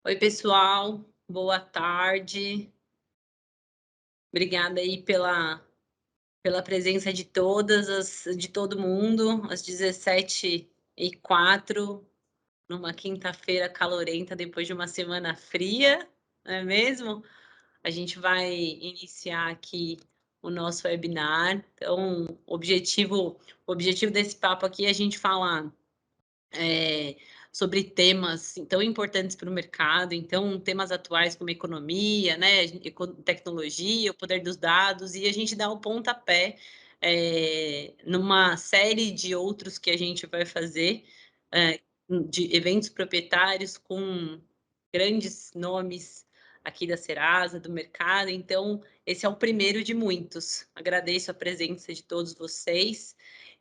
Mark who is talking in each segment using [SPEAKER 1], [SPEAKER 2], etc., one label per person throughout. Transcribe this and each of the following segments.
[SPEAKER 1] Oi, pessoal, boa tarde. Obrigada aí pela presença de todo mundo, às 17h04, numa quinta-feira calorenta, depois de uma semana fria, não é mesmo? A gente vai iniciar aqui o nosso webinar. Então, o objetivo desse papo aqui é a gente falar sobre temas assim, tão importantes para o mercado, então temas atuais como economia, né, tecnologia, o poder dos dados, e a gente dá o pontapé numa série de outros que a gente vai fazer, de eventos proprietários com grandes nomes aqui da Serasa, do mercado. Então esse é o primeiro de muitos. Agradeço a presença de todos vocês.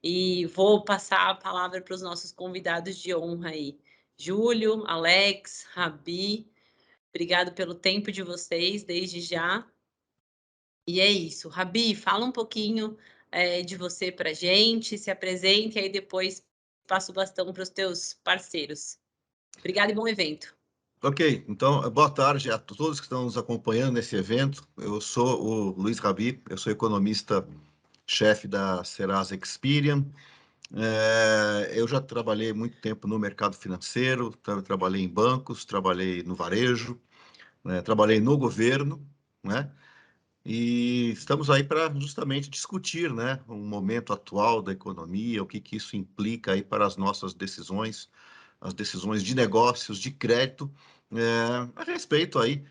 [SPEAKER 1] E vou passar a palavra para os nossos convidados de honra aí. Júlio, Alex, Rabi, obrigado pelo tempo de vocês desde já. E é isso. Rabi, fala um pouquinho de você para a gente, se apresente, e aí depois passo o bastão para os teus parceiros. Obrigada e bom evento.
[SPEAKER 2] Ok, então, boa tarde a todos que estão nos acompanhando nesse evento. Eu sou o Luiz Rabi, eu sou economista-chefe da Serasa Experian. Eu já trabalhei muito tempo no mercado financeiro, trabalhei em bancos, trabalhei no varejo, trabalhei no governo, né? E estamos aí para justamente discutir, né, o momento atual da economia, o que isso implica aí para as nossas decisões, as decisões de negócios, de crédito, a respeito aí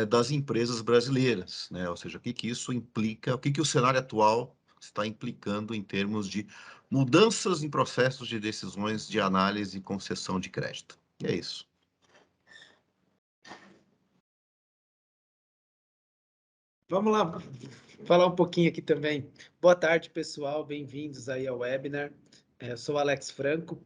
[SPEAKER 2] das empresas brasileiras, né? Ou seja, o que isso implica, o que o cenário atual está implicando em termos de mudanças em processos de decisões de análise e concessão de crédito. E é isso.
[SPEAKER 3] Vamos lá, falar um pouquinho aqui também. Boa tarde, pessoal, bem-vindos aí ao webinar. Eu sou Alex Franco,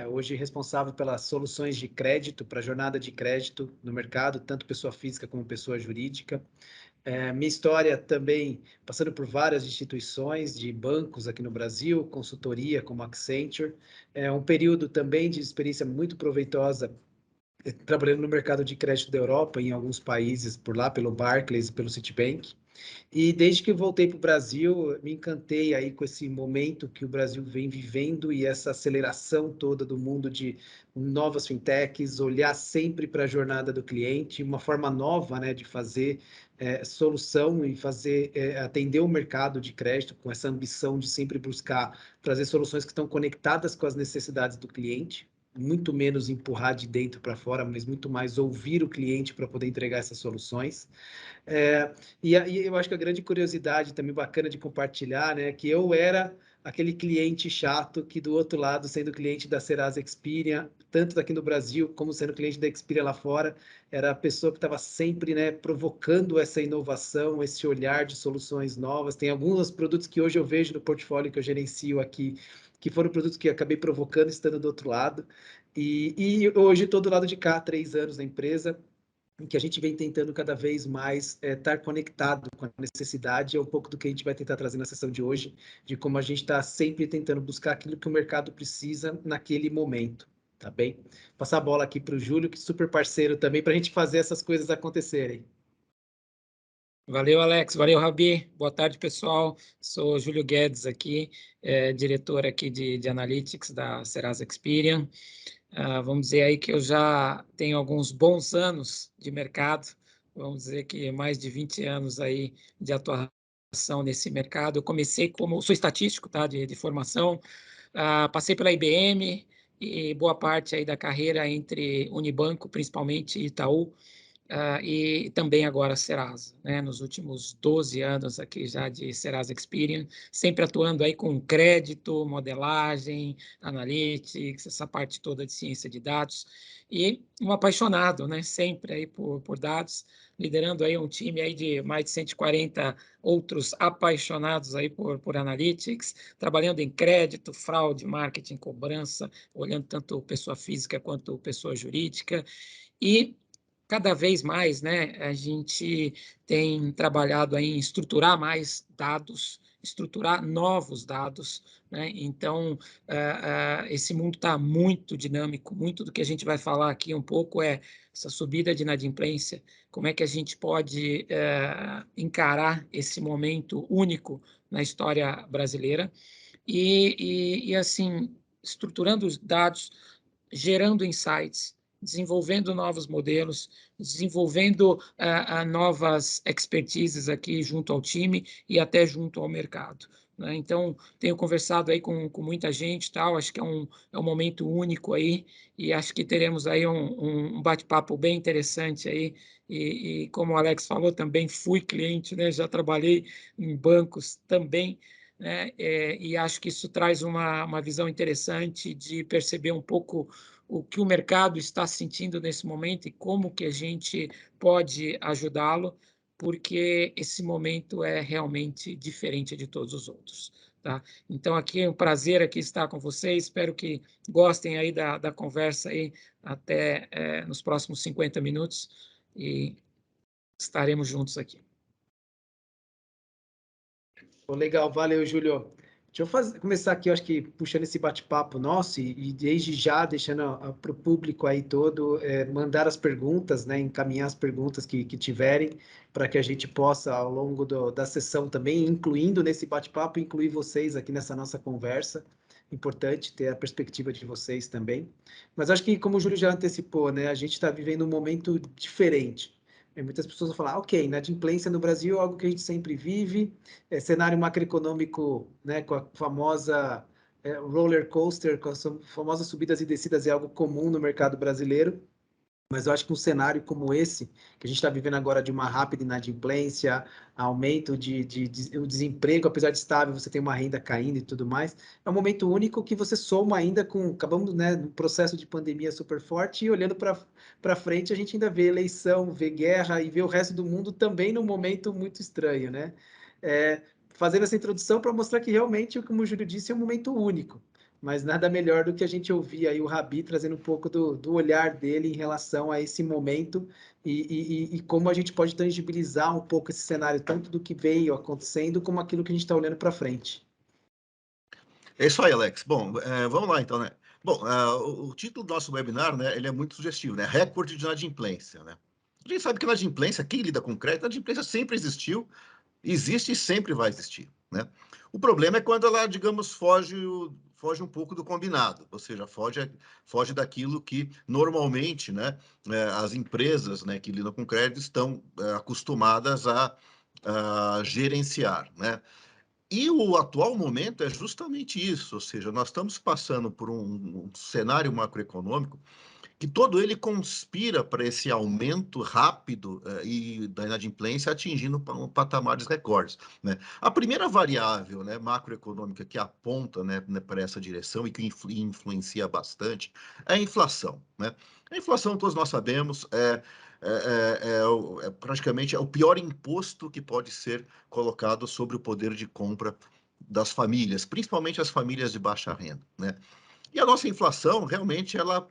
[SPEAKER 3] hoje responsável pelas soluções de crédito, para a jornada de crédito no mercado, tanto pessoa física como pessoa jurídica. Minha história também, passando por várias instituições de bancos aqui no Brasil, consultoria como Accenture, um período também de experiência muito proveitosa trabalhando no mercado de crédito da Europa, em alguns países por lá, pelo Barclays e pelo Citibank. E desde que eu voltei para o Brasil, me encantei aí com esse momento que o Brasil vem vivendo e essa aceleração toda do mundo de novas fintechs, olhar sempre para a jornada do cliente, uma forma nova, né, de fazer solução e fazer atender o mercado de crédito com essa ambição de sempre buscar trazer soluções que estão conectadas com as necessidades do cliente, muito menos empurrar de dentro para fora, mas muito mais ouvir o cliente para poder entregar essas soluções. E aí eu acho que a grande curiosidade também bacana de compartilhar, né, que eu era aquele cliente chato que do outro lado, sendo cliente da Serasa Experian, tanto daqui no Brasil como sendo cliente da Experian lá fora, era a pessoa que estava sempre, né, provocando essa inovação, esse olhar de soluções novas. Tem alguns produtos que hoje eu vejo no portfólio que eu gerencio aqui, que foram produtos que eu acabei provocando estando do outro lado. E hoje estou do lado de cá, há 3 anos na empresa, em que a gente vem tentando cada vez mais estar conectado com a necessidade. É um pouco do que a gente vai tentar trazer na sessão de hoje, de como a gente está sempre tentando buscar aquilo que o mercado precisa naquele momento, tá bem? Passar a bola aqui para o Júlio, que é super parceiro também, para a gente fazer essas coisas acontecerem.
[SPEAKER 4] Valeu, Alex. Valeu, Rabi. Boa tarde, pessoal. Sou Júlio Guedes aqui, diretor aqui de Analytics da Serasa Experian. Vamos dizer aí que eu já tenho alguns bons anos de mercado, vamos dizer que mais de 20 anos aí de atuação nesse mercado. Eu comecei sou estatístico, tá, de formação, passei pela IBM e boa parte aí da carreira entre Unibanco, principalmente, e Itaú, e também agora Serasa, né? Nos últimos 12 anos aqui já de Serasa Experian, sempre atuando aí com crédito, modelagem, analytics, essa parte toda de ciência de dados, e um apaixonado, né? Sempre aí por dados, liderando aí um time aí de mais de 140 outros apaixonados aí por analytics, trabalhando em crédito, fraude, marketing, cobrança, olhando tanto pessoa física quanto pessoa jurídica, e cada vez mais, né, a gente tem trabalhado em estruturar mais dados, estruturar novos dados, né? Então, esse mundo está muito dinâmico, muito do que a gente vai falar aqui um pouco é essa subida de inadimplência, como é que a gente pode encarar esse momento único na história brasileira e assim, estruturando os dados, gerando insights, desenvolvendo novos modelos, desenvolvendo novas expertises aqui junto ao time e até junto ao mercado, né? Então, tenho conversado aí com muita gente, tal, acho que é um momento único aí, e acho que teremos aí um bate-papo bem interessante aí, e como o Alex falou, também fui cliente, né? Já trabalhei em bancos também, né? E acho que isso traz uma visão interessante de perceber um pouco o que o mercado está sentindo nesse momento e como que a gente pode ajudá-lo, porque esse momento é realmente diferente de todos os outros, tá? Então, aqui é um prazer aqui estar com vocês, espero que gostem aí da conversa aí até nos próximos 50 minutos e estaremos juntos aqui.
[SPEAKER 3] Legal, valeu, Júlio. Deixa eu começar aqui, eu acho que puxando esse bate-papo nosso e desde já deixando para o público aí todo mandar as perguntas, né, encaminhar as perguntas que tiverem, para que a gente possa, ao longo da sessão também, incluindo nesse bate-papo, incluir vocês aqui nessa nossa conversa. Importante ter a perspectiva de vocês também. Mas acho que, como o Júlio já antecipou, né, a gente está vivendo um momento diferente. Muitas pessoas vão falar, ok, inadimplência no Brasil é algo que a gente sempre vive, cenário macroeconômico, né, com a famosa roller coaster, com as famosas subidas e descidas é algo comum no mercado brasileiro, mas eu acho que um cenário como esse, que a gente está vivendo agora de uma rápida inadimplência, aumento o desemprego, apesar de estável, você tem uma renda caindo e tudo mais, é um momento único que você soma ainda acabamos, né, no processo de pandemia super forte, e olhando para frente, a gente ainda vê eleição, vê guerra e vê o resto do mundo também num momento muito estranho, né? Fazendo essa introdução para mostrar que realmente, como o Júlio disse, é um momento único, mas nada melhor do que a gente ouvir aí o Rabi trazendo um pouco do olhar dele em relação a esse momento e como a gente pode tangibilizar um pouco esse cenário, tanto do que veio acontecendo, como aquilo que a gente está olhando para frente.
[SPEAKER 2] É isso aí, Alex. Bom, vamos lá então, né? Bom, o título do nosso webinar, né, ele é muito sugestivo, né? Recorde de inadimplência, né? A gente sabe que inadimplência, quem lida com crédito, inadimplência sempre existiu, existe e sempre vai existir, né? O problema é quando ela, digamos, foge um pouco do combinado, ou seja, foge daquilo que normalmente, né, as empresas, né, que lidam com crédito estão acostumadas a gerenciar, né? E o atual momento é justamente isso, ou seja, nós estamos passando por um cenário macroeconômico que todo ele conspira para esse aumento rápido e da inadimplência atingindo patamares recordes, né? A primeira variável, né, macroeconômica que aponta, né, para essa direção e que influencia bastante é a inflação, né? A inflação, todos nós sabemos, praticamente o pior imposto que pode ser colocado sobre o poder de compra das famílias, principalmente as famílias de baixa renda, né? E a nossa inflação, realmente, ela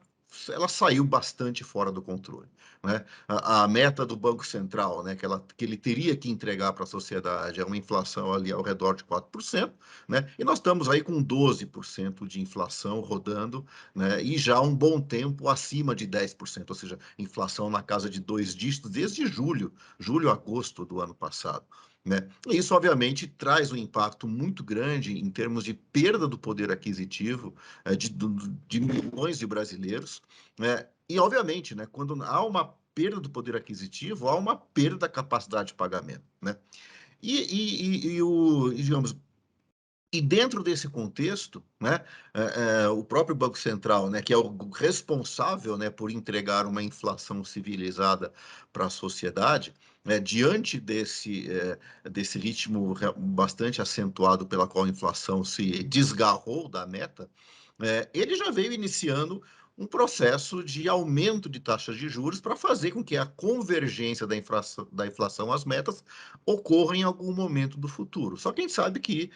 [SPEAKER 2] saiu bastante fora do controle, né? A meta do Banco Central, né, que ele teria que entregar para a sociedade é uma inflação ali ao redor de 4%, né? E nós estamos aí com 12% de inflação rodando, né? E já há um bom tempo acima de 10%, ou seja, inflação na casa de 2 dígitos desde julho, agosto do ano passado, né? E isso, obviamente, traz um impacto muito grande em termos de perda do poder aquisitivo de milhões de brasileiros, né? E, obviamente, né, quando há uma perda do poder aquisitivo, há uma perda da capacidade de pagamento, né? Digamos, e dentro desse contexto, né, o próprio Banco Central, né, que é o responsável, né, por entregar uma inflação civilizada para a sociedade, né, diante desse ritmo bastante acentuado pela qual a inflação se desgarrou da meta, ele já veio iniciando um processo de aumento de taxas de juros para fazer com que a convergência da inflação às metas ocorra em algum momento do futuro. Só que a gente sabe que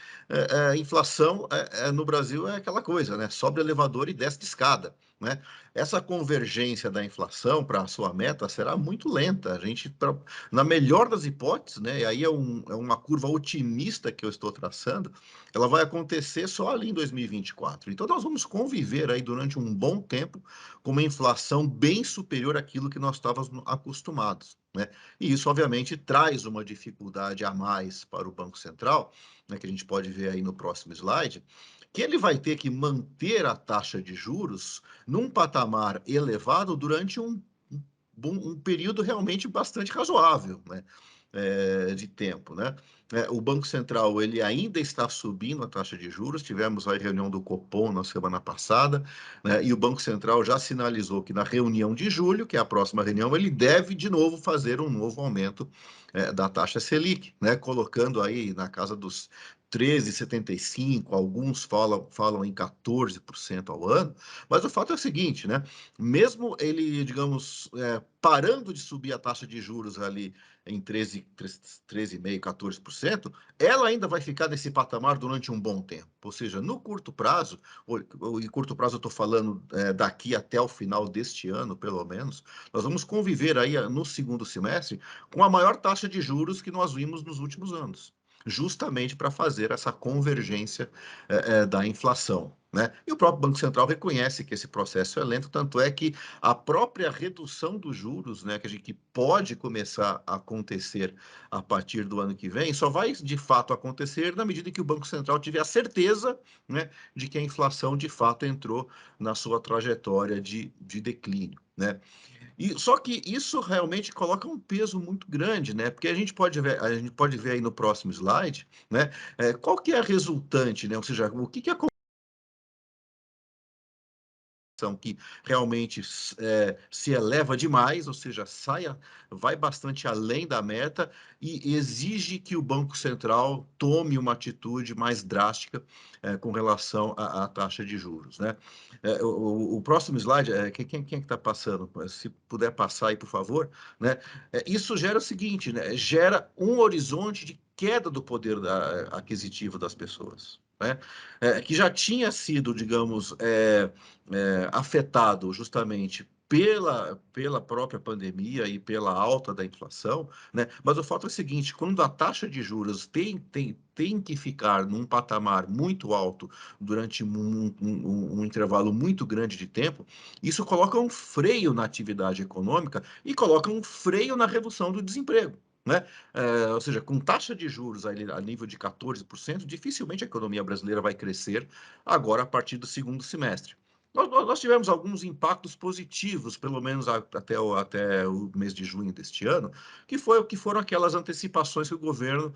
[SPEAKER 2] inflação no Brasil é aquela coisa, né? Sobe elevador e desce de escada, né? Essa convergência da inflação para a sua meta será muito lenta. A gente, na melhor das hipóteses, né? E aí é uma curva otimista que eu estou traçando, ela vai acontecer só ali em 2024. Então, nós vamos conviver aí durante um bom tempo com uma inflação bem superior àquilo que nós estávamos acostumados, né? E isso, obviamente, traz uma dificuldade a mais para o Banco Central, né? Que a gente pode ver aí no próximo slide, que ele vai ter que manter a taxa de juros num patamar elevado durante um período realmente bastante razoável, né? De tempo, né? O Banco Central ele ainda está subindo a taxa de juros. Tivemos a reunião do Copom na semana passada, né? E o Banco Central já sinalizou que na reunião de julho, que é a próxima reunião, ele deve de novo fazer um novo aumento da taxa Selic, né? Colocando aí na casa dos 13,75, alguns falam em 14% ao ano, mas o fato é o seguinte, né? Mesmo ele, digamos, parando de subir a taxa de juros ali em 13,5%, 14%, ela ainda vai ficar nesse patamar durante um bom tempo. Ou seja, no curto prazo, em curto prazo eu estou falando daqui até o final deste ano, pelo menos, nós vamos conviver aí no segundo semestre com a maior taxa de juros que nós vimos nos últimos anos, justamente para fazer essa convergência da inflação, né? E o próprio Banco Central reconhece que esse processo é lento, tanto é que a própria redução dos juros, né, que pode começar a acontecer a partir do ano que vem, só vai de fato acontecer na medida que o Banco Central tiver a certeza, né, de que a inflação de fato entrou na sua trajetória de declínio, né? E só que isso realmente coloca um peso muito grande, né? Porque a gente pode ver aí no próximo slide, né? Qual que é a resultante, né? Ou seja, o que acontece que realmente se eleva demais, ou seja, vai bastante além da meta e exige que o Banco Central tome uma atitude mais drástica com relação à taxa de juros, né? O próximo slide, quem é que está passando? Se puder passar aí, por favor, né? Isso gera o seguinte, né? Gera um horizonte de queda do poder aquisitivo das pessoas, né? Que já tinha sido, digamos, afetado justamente pela própria pandemia e pela alta da inflação, né? Mas o fato é o seguinte, quando a taxa de juros tem que ficar num patamar muito alto durante um intervalo muito grande de tempo, isso coloca um freio na atividade econômica e coloca um freio na redução do desemprego, né? Ou seja, com taxa de juros a nível de 14%, dificilmente a economia brasileira vai crescer agora a partir do segundo semestre. Nós tivemos alguns impactos positivos, pelo menos até o mês de junho deste ano, que foram aquelas antecipações que o governo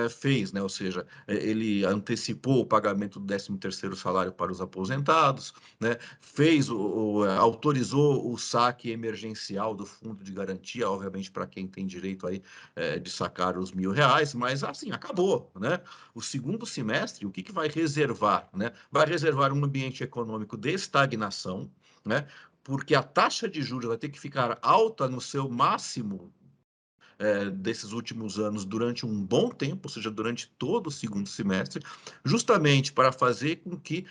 [SPEAKER 2] fez, né? Ou seja, ele antecipou o pagamento do 13º salário para os aposentados, né? Autorizou o saque emergencial do fundo de garantia, obviamente para quem tem direito aí de sacar os R$ 1.000, mas assim, acabou, né? O segundo semestre, o que vai reservar, né? Vai reservar um ambiente econômico de estagnação, né? Porque a taxa de juros vai ter que ficar alta no seu máximo desses últimos anos durante um bom tempo, ou seja, durante todo o segundo semestre, justamente para fazer com que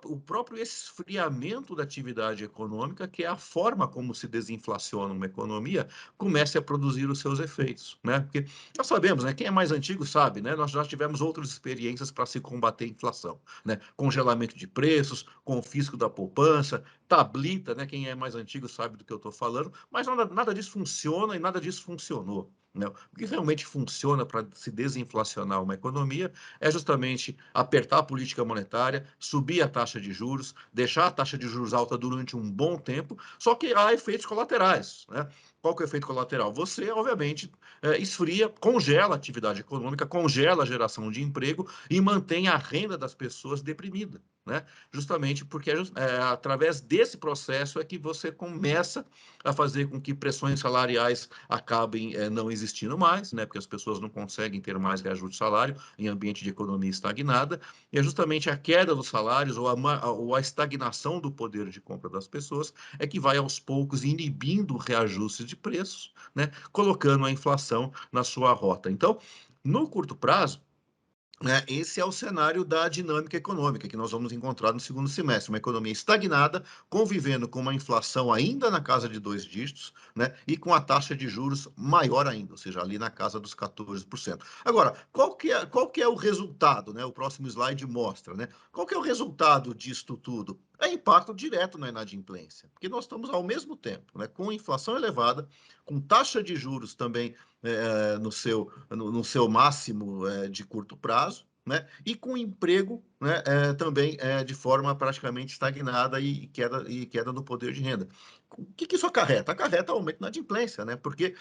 [SPEAKER 2] o próprio esfriamento da atividade econômica, que é a forma como se desinflaciona uma economia, comece a produzir os seus efeitos, né? Porque nós sabemos, né? Quem é mais antigo sabe, né? Nós já tivemos outras experiências para se combater a inflação, né? Congelamento de preços, confisco da poupança, tablita, né? Quem é mais antigo sabe do que eu estou falando, mas nada disso funciona e nada disso funcionou. Né? O que realmente funciona para se desinflacionar uma economia é justamente apertar a política monetária, subir a taxa de juros, deixar a taxa de juros alta durante um bom tempo, só que há efeitos colaterais, né? Qual que é o efeito colateral? Você, obviamente, esfria, congela a atividade econômica, congela a geração de emprego e mantém a renda das pessoas deprimida, né? Justamente porque através desse processo é que você começa a fazer com que pressões salariais acabem não existindo mais, né? Porque as pessoas não conseguem ter mais reajuste de salário em ambiente de economia estagnada, e é justamente a queda dos salários ou a estagnação do poder de compra das pessoas é que vai aos poucos inibindo o reajuste de preços, né? Colocando a inflação na sua rota. Então, no curto prazo, né? Esse é o cenário da dinâmica econômica que nós vamos encontrar no segundo semestre. Uma economia estagnada, convivendo com uma inflação ainda na casa de 2 dígitos, né? E com a taxa de juros maior ainda, ou seja, ali na casa dos 14%. Agora, qual que é o resultado, né? O próximo slide mostra, né? Qual que é o resultado disto tudo? É impacto direto na inadimplência, porque nós estamos ao mesmo tempo, né? Com inflação elevada, com taxa de juros também no seu máximo de curto prazo, né? E com emprego, né, também de forma praticamente estagnada e queda no poder de renda. O que isso acarreta? Acarreta aumento da inadimplência, né? Porque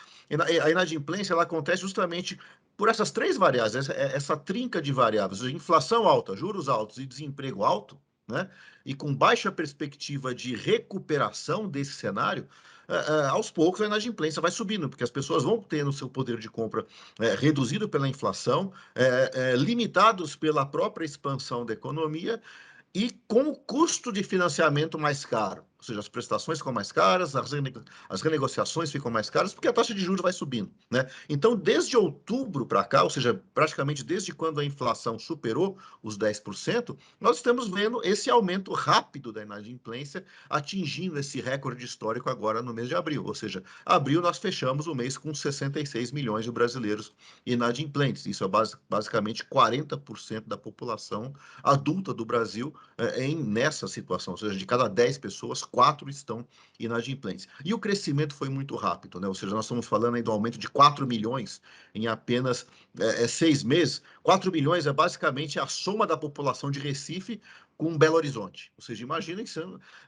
[SPEAKER 2] a inadimplência ela acontece justamente por essas 3 variáveis, essa trinca de variáveis: inflação alta, juros altos e desemprego alto, né? E com baixa perspectiva de recuperação desse cenário, aos poucos a inadimplência vai subindo, porque as pessoas vão tendo seu poder de compra reduzido pela inflação, limitados pela própria expansão da economia e com o custo de financiamento mais caro. Ou seja, as prestações ficam mais caras, as renegociações ficam mais caras, porque a taxa de juros vai subindo, né? Então, desde outubro para cá, ou seja, praticamente desde quando a inflação superou os 10%, nós estamos vendo esse aumento rápido da inadimplência atingindo esse recorde histórico agora no mês de abril. Ou seja, abril nós fechamos o mês com 66 milhões de brasileiros inadimplentes. Isso é basicamente 40% da população adulta do Brasil nessa situação, ou seja, de cada 10 pessoas, 4 estão inadimplentes. E o crescimento foi muito rápido, né? Ou seja, nós estamos falando aí do aumento de 4 milhões em apenas 6 meses. 4 milhões é basicamente a soma da população de Recife com Belo Horizonte. Ou seja,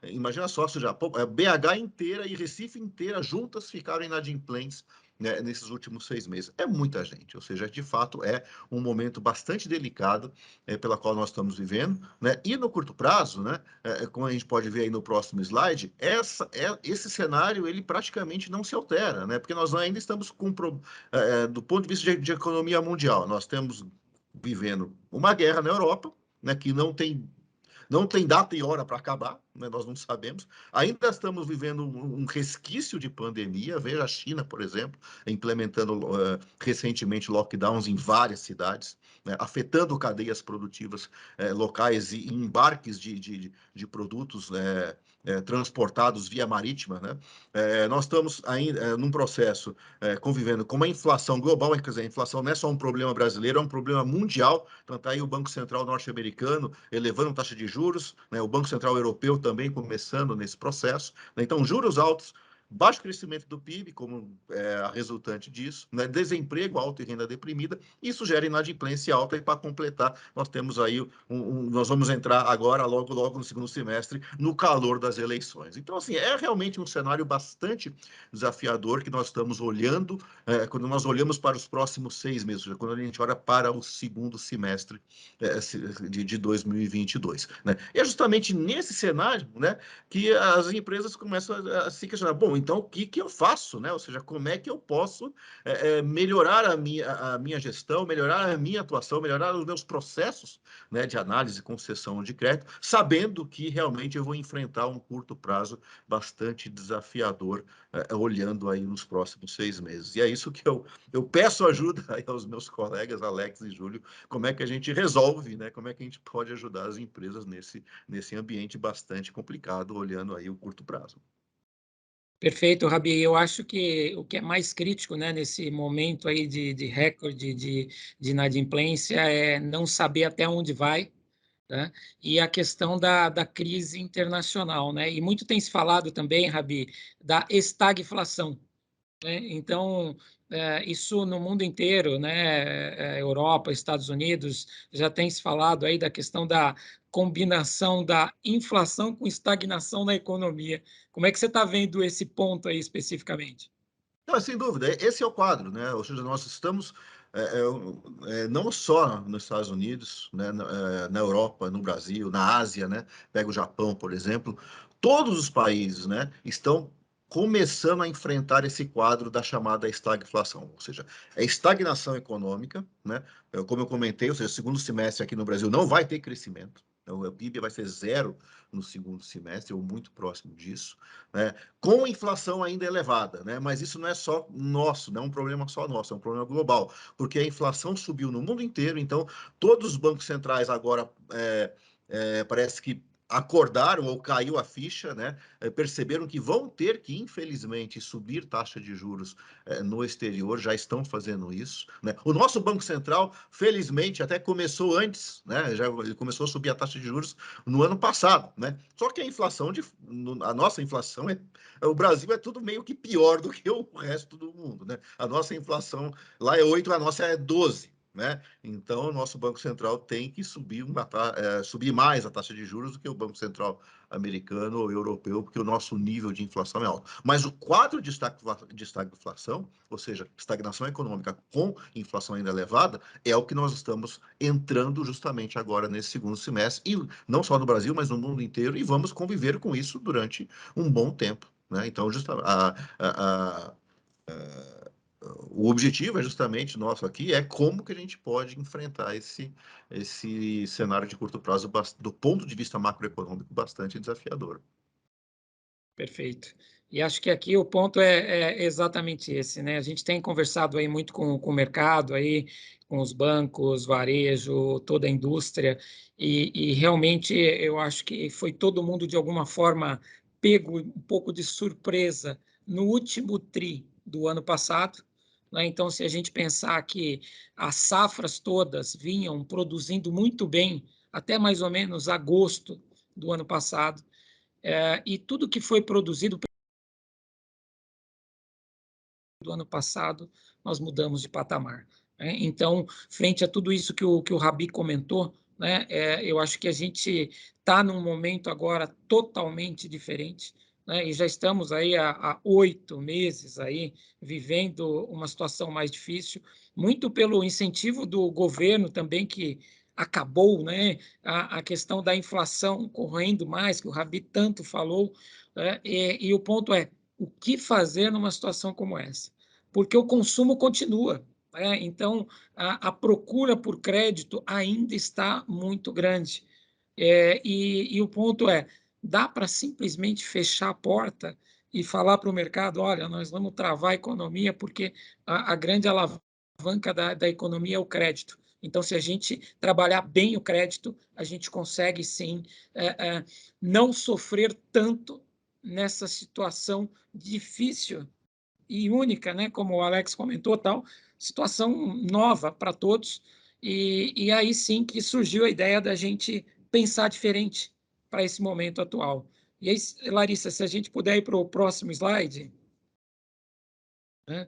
[SPEAKER 2] imagina só, ou seja, BH inteira e Recife inteira juntas ficaram inadimplentes, né, nesses últimos 6 meses. É muita gente, ou seja, de fato é um momento bastante delicado pela qual nós estamos vivendo, né? E no curto prazo, né, como a gente pode ver aí no próximo slide, esse cenário ele praticamente não se altera, né? Porque nós ainda estamos do ponto de vista de economia mundial, nós estamos vivendo uma guerra na Europa, né, que não tem data e hora para acabar, né? Nós não sabemos. Ainda estamos vivendo um resquício de pandemia. Veja a China, por exemplo, implementando recentemente lockdowns em várias cidades, né? Afetando cadeias produtivas locais e embarques de produtos transportados via marítima, né? Nós estamos ainda num processo convivendo com uma inflação global, quer dizer, a inflação não é só um problema brasileiro, é um problema mundial. Então está aí o Banco Central norte-americano elevando taxa de juros, né? O Banco Central europeu também começando nesse processo, né? Então, juros altos, baixo crescimento do PIB, como a resultante disso, né? Desemprego alto e renda deprimida, isso gera inadimplência alta, e para completar, nós temos aí nós vamos entrar agora, logo no segundo semestre, no calor das eleições. Então, assim, é realmente um cenário bastante desafiador que nós estamos olhando, quando nós olhamos para os próximos 6 meses, quando a gente olha para o segundo semestre de 2022, né? E é justamente nesse cenário, né, que as empresas começam a se questionar: bom, então o que eu faço, né? Ou seja, como é que eu posso melhorar a minha gestão, melhorar a minha atuação, melhorar os meus processos, né, de análise e concessão de crédito, sabendo que realmente eu vou enfrentar um curto prazo bastante desafiador, olhando aí nos próximos 6 meses. E é isso que eu peço ajuda aí aos meus colegas Alex e Júlio, como é que a gente resolve, né? Como é que a gente pode ajudar as empresas nesse ambiente bastante complicado, olhando aí o curto prazo.
[SPEAKER 4] Perfeito, Rabi. Eu acho que o que é mais crítico, né, nesse momento aí de recorde de inadimplência é não saber até onde vai, né? E a questão da crise internacional, né? E muito tem se falado também, Rabi, da estagflação, né? Então, isso no mundo inteiro, né? Europa, Estados Unidos, já tem se falado aí da questão da combinação da inflação com estagnação na economia. Como é que você está vendo esse ponto aí especificamente?
[SPEAKER 2] Não, sem dúvida, esse é o quadro, né? Ou seja, nós estamos não só nos Estados Unidos, né, na Europa, no Brasil, na Ásia, né? Pega o Japão, por exemplo, todos os países, né, estão começando a enfrentar esse quadro da chamada estagflação, ou seja, é estagnação econômica, né? Como eu comentei, ou seja, segundo semestre aqui no Brasil não vai ter crescimento, O PIB vai ser 0 no segundo semestre, ou muito próximo disso, né? Com inflação ainda elevada, né? Mas isso não é só nosso, não é um problema só nosso, é um problema global, porque a inflação subiu no mundo inteiro, então todos os bancos centrais agora parece que acordaram ou caiu a ficha, né? Perceberam que vão ter que, infelizmente, subir taxa de juros no exterior, já estão fazendo isso, né? O nosso Banco Central, felizmente, até começou antes, né? Já começou a subir a taxa de juros no ano passado, né? Só que a inflação, a nossa inflação, o Brasil é tudo meio que pior do que o resto do mundo, né? A nossa inflação lá é 8, a nossa é 12. Né? Então, o nosso Banco Central tem que subir mais a taxa de juros do que o Banco Central americano ou europeu, porque o nosso nível de inflação é alto. Mas o quadro de estagflação, ou seja, estagnação econômica com inflação ainda elevada, é o que nós estamos entrando justamente agora nesse segundo semestre, e não só no Brasil, mas no mundo inteiro, e vamos conviver com isso durante um bom tempo. Né? Então, o objetivo é justamente nosso aqui, é como que a gente pode enfrentar esse cenário de curto prazo do ponto de vista macroeconômico bastante desafiador.
[SPEAKER 4] Perfeito. E acho que aqui o ponto é exatamente esse, né? A gente tem conversado aí muito com o mercado, aí, com os bancos, varejo, toda a indústria, e realmente eu acho que foi todo mundo, de alguma forma, pego um pouco de surpresa no último tri do ano passado, né? Então, se a gente pensar que as safras todas vinham produzindo muito bem até mais ou menos agosto do ano passado, e tudo que foi produzido do ano passado, nós mudamos de patamar. Né? Então, frente a tudo isso que o Rabi comentou, né, eu acho que a gente está num momento agora totalmente diferente, né, e já estamos aí há 8 meses aí vivendo uma situação mais difícil, muito pelo incentivo do governo também, que acabou, né, a questão da inflação correndo mais, que o Rabi tanto falou, né, e o ponto é, o que fazer numa situação como essa? Porque o consumo continua, né? Então, a procura por crédito ainda está muito grande. E o ponto é, dá para simplesmente fechar a porta e falar para o mercado, olha, nós vamos travar a economia porque a grande alavanca da economia é o crédito. Então, se a gente trabalhar bem o crédito, a gente consegue, sim, não sofrer tanto nessa situação difícil e única, né? Como o Alex comentou, tal, situação nova para todos. E aí sim que surgiu a ideia da gente pensar diferente para esse momento atual. E aí, Larissa, se a gente puder ir para o próximo slide, né?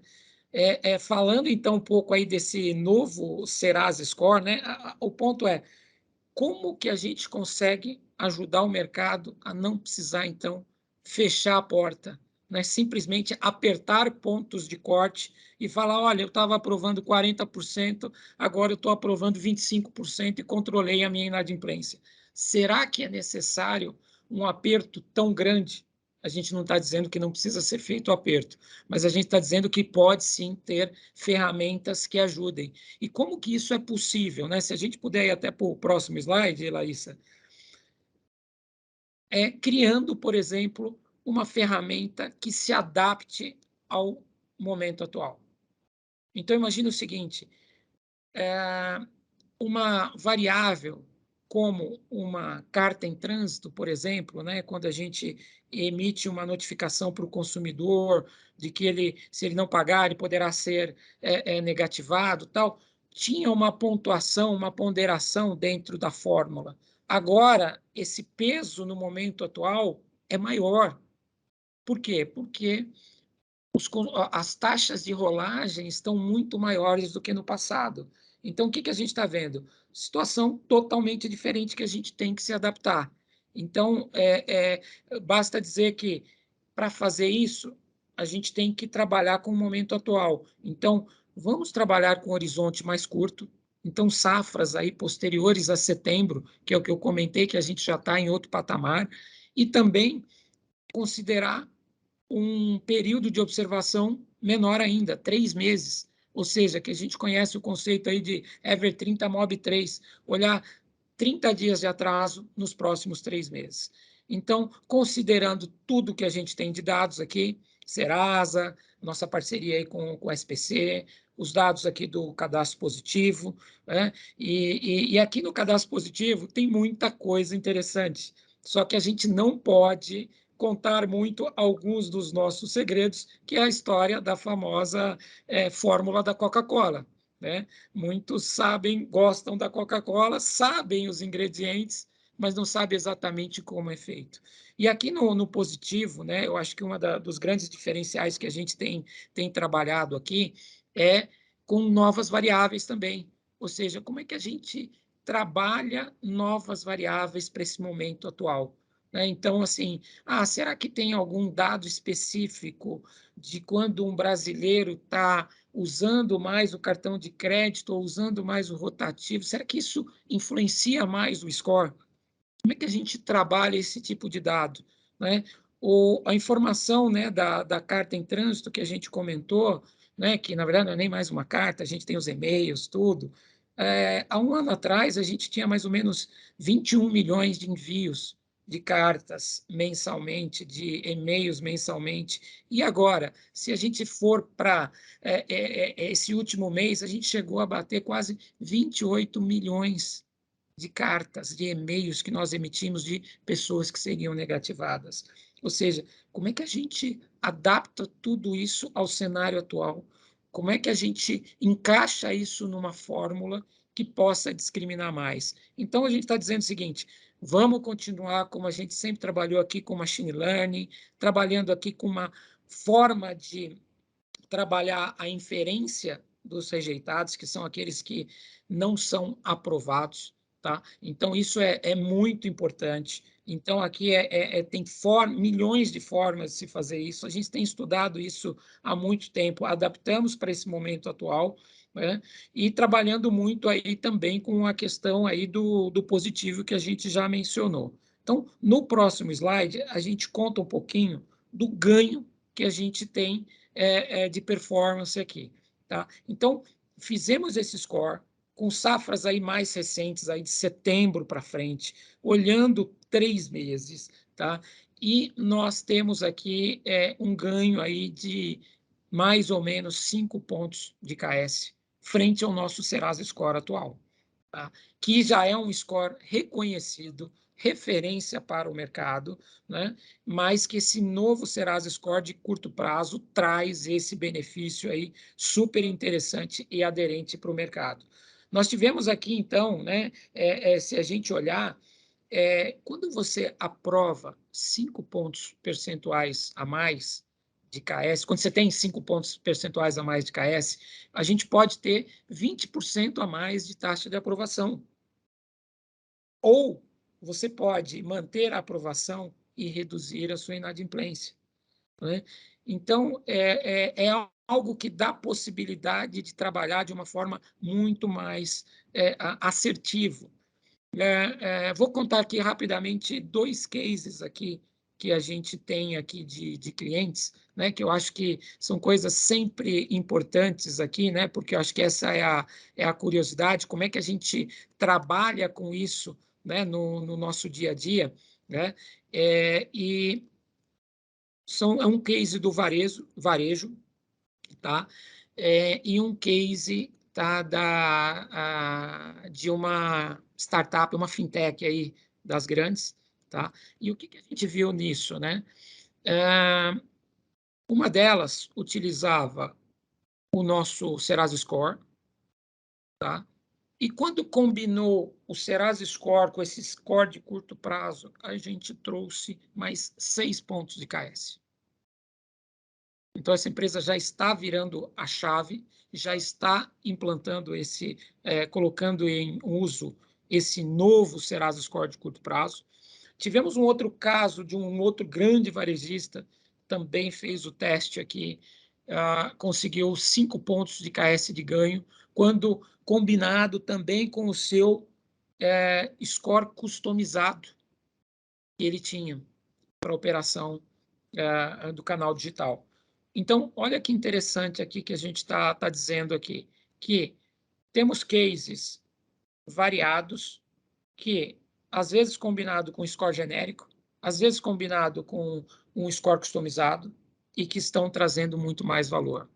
[SPEAKER 4] Falando então um pouco aí desse novo Serasa Score, né? O ponto é, como que a gente consegue ajudar o mercado a não precisar, então, fechar a porta, né? Simplesmente apertar pontos de corte e falar, olha, eu estava aprovando 40%, agora eu estou aprovando 25% e controlei a minha inadimplência. Será que é necessário um aperto tão grande? A gente não está dizendo que não precisa ser feito o aperto, mas a gente está dizendo que pode sim ter ferramentas que ajudem. E como que isso é possível, né? Se a gente puder ir até para o próximo slide, Larissa, criando, por exemplo, uma ferramenta que se adapte ao momento atual. Então, imagine o seguinte, uma variável como uma carta em trânsito, por exemplo, né, quando a gente emite uma notificação para o consumidor de que ele, se ele não pagar, ele poderá ser negativado, tal, tinha uma pontuação, uma ponderação dentro da fórmula. Agora, esse peso no momento atual é maior. Por quê? Porque as taxas de rolagem estão muito maiores do que no passado. Então, o que a gente está vendo? Situação totalmente diferente que a gente tem que se adaptar. Então, basta dizer que, para fazer isso, a gente tem que trabalhar com o momento atual. Então, vamos trabalhar com um horizonte mais curto. Então, safras aí posteriores a setembro, que é o que eu comentei, que a gente já está em outro patamar, e também considerar um período de observação menor ainda, 3 meses. Ou seja, que a gente conhece o conceito aí de Ever 30 Mob 3, olhar 30 dias de atraso nos próximos 3 meses. Então, considerando tudo que a gente tem de dados aqui, Serasa, nossa parceria aí com o SPC, os dados aqui do cadastro positivo, né? E aqui no cadastro positivo tem muita coisa interessante, só que a gente não pode contar muito alguns dos nossos segredos, que é a história da famosa fórmula da Coca-Cola, né? Muitos sabem, gostam da Coca-Cola, sabem os ingredientes, mas não sabem exatamente como é feito. E aqui no positivo, né, eu acho que dos grandes diferenciais que a gente tem trabalhado aqui é com novas variáveis também. Ou seja, como é que a gente trabalha novas variáveis para esse momento atual? Né? Então, assim, será que tem algum dado específico de quando um brasileiro está usando mais o cartão de crédito ou usando mais o rotativo? Será que isso influencia mais o score? Como é que a gente trabalha esse tipo de dado? Né? A informação, né, da carta em trânsito que a gente comentou, né, que na verdade não é nem mais uma carta, a gente tem os e-mails, tudo. Há um ano atrás, a gente tinha mais ou menos 21 milhões de envios de cartas mensalmente, de e-mails mensalmente. E agora, se a gente for para esse último mês, a gente chegou a bater quase 28 milhões de cartas, de e-mails que nós emitimos de pessoas que seriam negativadas. Ou seja, como é que a gente adapta tudo isso ao cenário atual? Como é que a gente encaixa isso numa fórmula que possa discriminar mais? Então, a gente está dizendo o seguinte: vamos continuar como a gente sempre trabalhou aqui com machine learning, trabalhando aqui com uma forma de trabalhar a inferência dos rejeitados, que são aqueles que não são aprovados, tá? Então, isso é muito importante. Então, aqui tem milhões de formas de se fazer isso. A gente tem estudado isso há muito tempo, adaptamos para esse momento atual, né? E trabalhando muito aí também com a questão aí do positivo que a gente já mencionou. Então, no próximo slide, a gente conta um pouquinho do ganho que a gente tem de performance aqui. Tá? Então, fizemos esse score com safras aí mais recentes, aí de setembro para frente, olhando 3 meses, tá? E nós temos aqui um ganho aí de mais ou menos 5 pontos de KS frente ao nosso Serasa Score atual, tá? Que já é um score reconhecido, referência para o mercado, né? Mas que esse novo Serasa Score de curto prazo traz esse benefício aí super interessante e aderente para o mercado. Nós tivemos aqui, então, né, se a gente olhar, quando você aprova 5 pontos percentuais a mais de KS, quando você tem 5 pontos percentuais a mais de KS, a gente pode ter 20% a mais de taxa de aprovação. Ou você pode manter a aprovação e reduzir a sua inadimplência. Né? Então, é algo que dá possibilidade de trabalhar de uma forma muito mais assertiva. Vou contar aqui rapidamente 2 cases aqui que a gente tem aqui de clientes, né, que eu acho que são coisas sempre importantes aqui, né, porque eu acho que essa é a curiosidade, como é que a gente trabalha com isso, né, no nosso dia a dia, né, e é um case do varejo, tá, e um case tá, de uma startup, uma fintech aí das grandes, tá? E o que a gente viu nisso, né? Uma delas utilizava o nosso Serasa Score, tá? E quando combinou o Serasa Score com esse score de curto prazo, a gente trouxe mais 6 pontos de KS. Então, essa empresa já está virando a chave, já está implantando colocando em uso esse novo Serasa Score de curto prazo. Tivemos um outro caso de um outro grande varejista, também fez o teste aqui, conseguiu 5 pontos de KS de ganho, quando combinado também com o seu score customizado que ele tinha para a operação do canal digital. Então, olha que interessante aqui que a gente está dizendo aqui, que temos cases variados, que, às vezes combinado com score genérico, às vezes combinado com um score customizado, e que estão trazendo muito mais valor.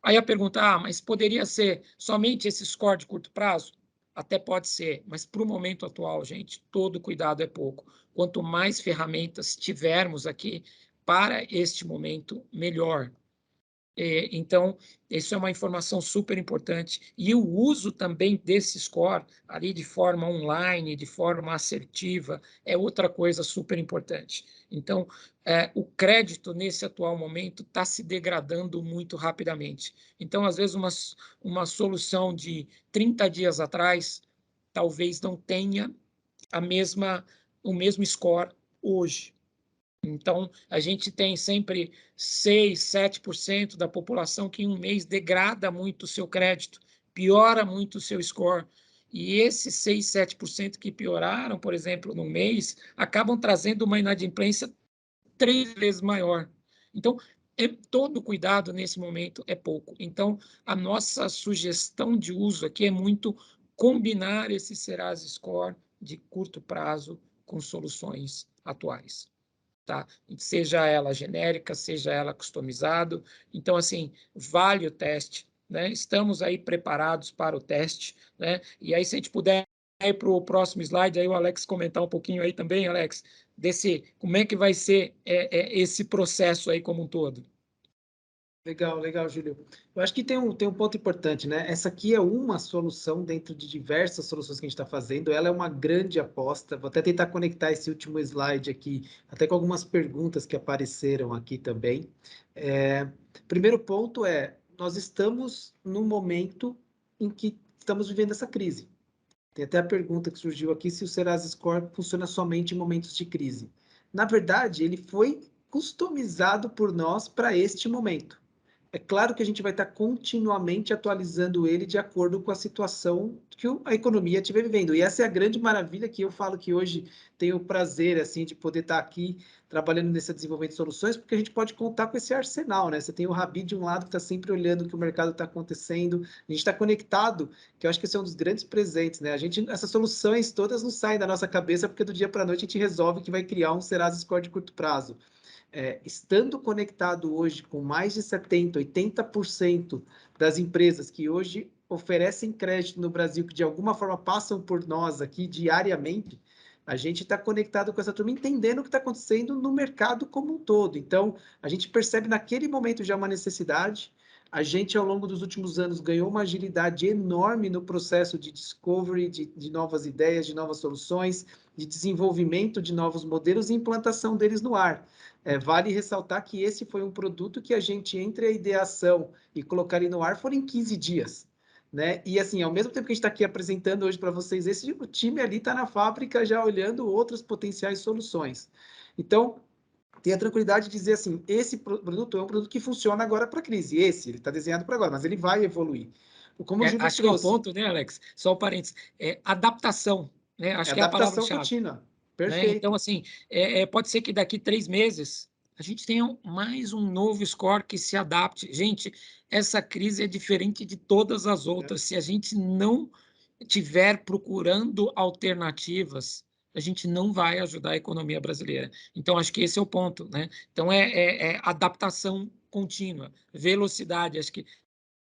[SPEAKER 4] Aí a pergunta, mas poderia ser somente esse score de curto prazo? Até pode ser, mas para o momento atual, gente, todo cuidado é pouco. Quanto mais ferramentas tivermos aqui para este momento, melhor. Então, isso é uma informação super importante. E o uso também desse score, ali de forma online, de forma assertiva, é outra coisa super importante. Então, o crédito, nesse atual momento, está se degradando muito rapidamente. Então, às vezes, uma solução de 30 dias atrás, talvez não tenha o mesmo score hoje. Então, a gente tem sempre 6%, 7% da população que em um mês degrada muito o seu crédito, piora muito o seu score. E esses 6%, 7% que pioraram, por exemplo, no mês, acabam trazendo uma inadimplência 3 vezes maior. Então, todo cuidado nesse momento é pouco. Então, a nossa sugestão de uso aqui é muito combinar esse Serasa Score de curto prazo com soluções atuais. Tá? Seja ela genérica, seja ela customizado. Então, assim, vale o teste, né? Estamos aí preparados para o teste, né? E aí, se a gente puder ir para o próximo slide, aí o Alex comentar um pouquinho aí também, Alex, como é que vai ser esse processo aí como um todo.
[SPEAKER 3] Legal, legal, Júlio. Eu acho que tem um ponto importante, né? Essa aqui é uma solução dentro de diversas soluções que a gente está fazendo. Ela é uma grande aposta. Vou até tentar conectar esse último slide aqui, até com algumas perguntas que apareceram aqui também. Primeiro ponto nós estamos num momento em que estamos vivendo essa crise. Tem até a pergunta que surgiu aqui, se o Serasa Score funciona somente em momentos de crise. Na verdade, ele foi customizado por nós para este momento. É claro que a gente vai estar continuamente atualizando ele de acordo com a situação que a economia estiver vivendo. E essa é a grande maravilha que eu falo que hoje tenho o prazer assim, de poder estar aqui trabalhando nesse desenvolvimento de soluções, porque a gente pode contar com esse arsenal, né? Você tem o Rabi de um lado que está sempre olhando o que o mercado está acontecendo, a gente está conectado, que eu acho que esse é um dos grandes presentes, né? Essas soluções todas não saem da nossa cabeça, porque do dia para a noite a gente resolve que vai criar um Serasa Score de curto prazo. Estando conectado hoje com mais de 70%, 80% das empresas que hoje oferecem crédito no Brasil, que de alguma forma passam por nós aqui diariamente, a gente está conectado com essa turma, entendendo o que está acontecendo no mercado como um todo. Então, a gente percebe naquele momento já uma necessidade. A gente, ao longo dos últimos anos, ganhou uma agilidade enorme no processo de discovery, de novas ideias, de novas soluções, de desenvolvimento de novos modelos e implantação deles no ar. Vale ressaltar que esse foi um produto que a gente, entre a ideação e colocar ele no ar, foram em 15 dias. Né? E assim, ao mesmo tempo que a gente está aqui apresentando hoje para vocês, o time ali está na fábrica já olhando outras potenciais soluções. Então, tenha tranquilidade de dizer assim, esse produto é um produto que funciona agora para a crise. Ele está desenhado para agora, mas ele vai evoluir. Como o Júlio
[SPEAKER 4] Acho
[SPEAKER 3] trouxe,
[SPEAKER 4] que é o ponto, né, Alex? Só um parênteses. Adaptação, né? Acho que é a
[SPEAKER 3] adaptação
[SPEAKER 4] palavra-chave.
[SPEAKER 3] contínua.
[SPEAKER 4] Né?
[SPEAKER 3] Perfeito.
[SPEAKER 4] Então, assim, pode ser que daqui 3 meses a gente tenha mais um novo score que se adapte. Gente, essa crise é diferente de todas as outras. Se a gente não estiver procurando alternativas, a gente não vai ajudar a economia brasileira. Então, acho que esse é o ponto, né? Então, adaptação contínua, velocidade. Acho que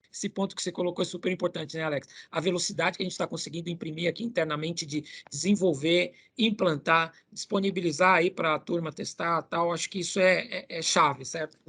[SPEAKER 4] esse ponto que você colocou é super importante, né, Alex? A velocidade que a gente está conseguindo imprimir aqui internamente de desenvolver, implantar, disponibilizar aí para a turma testar, tal, acho que isso é chave, certo?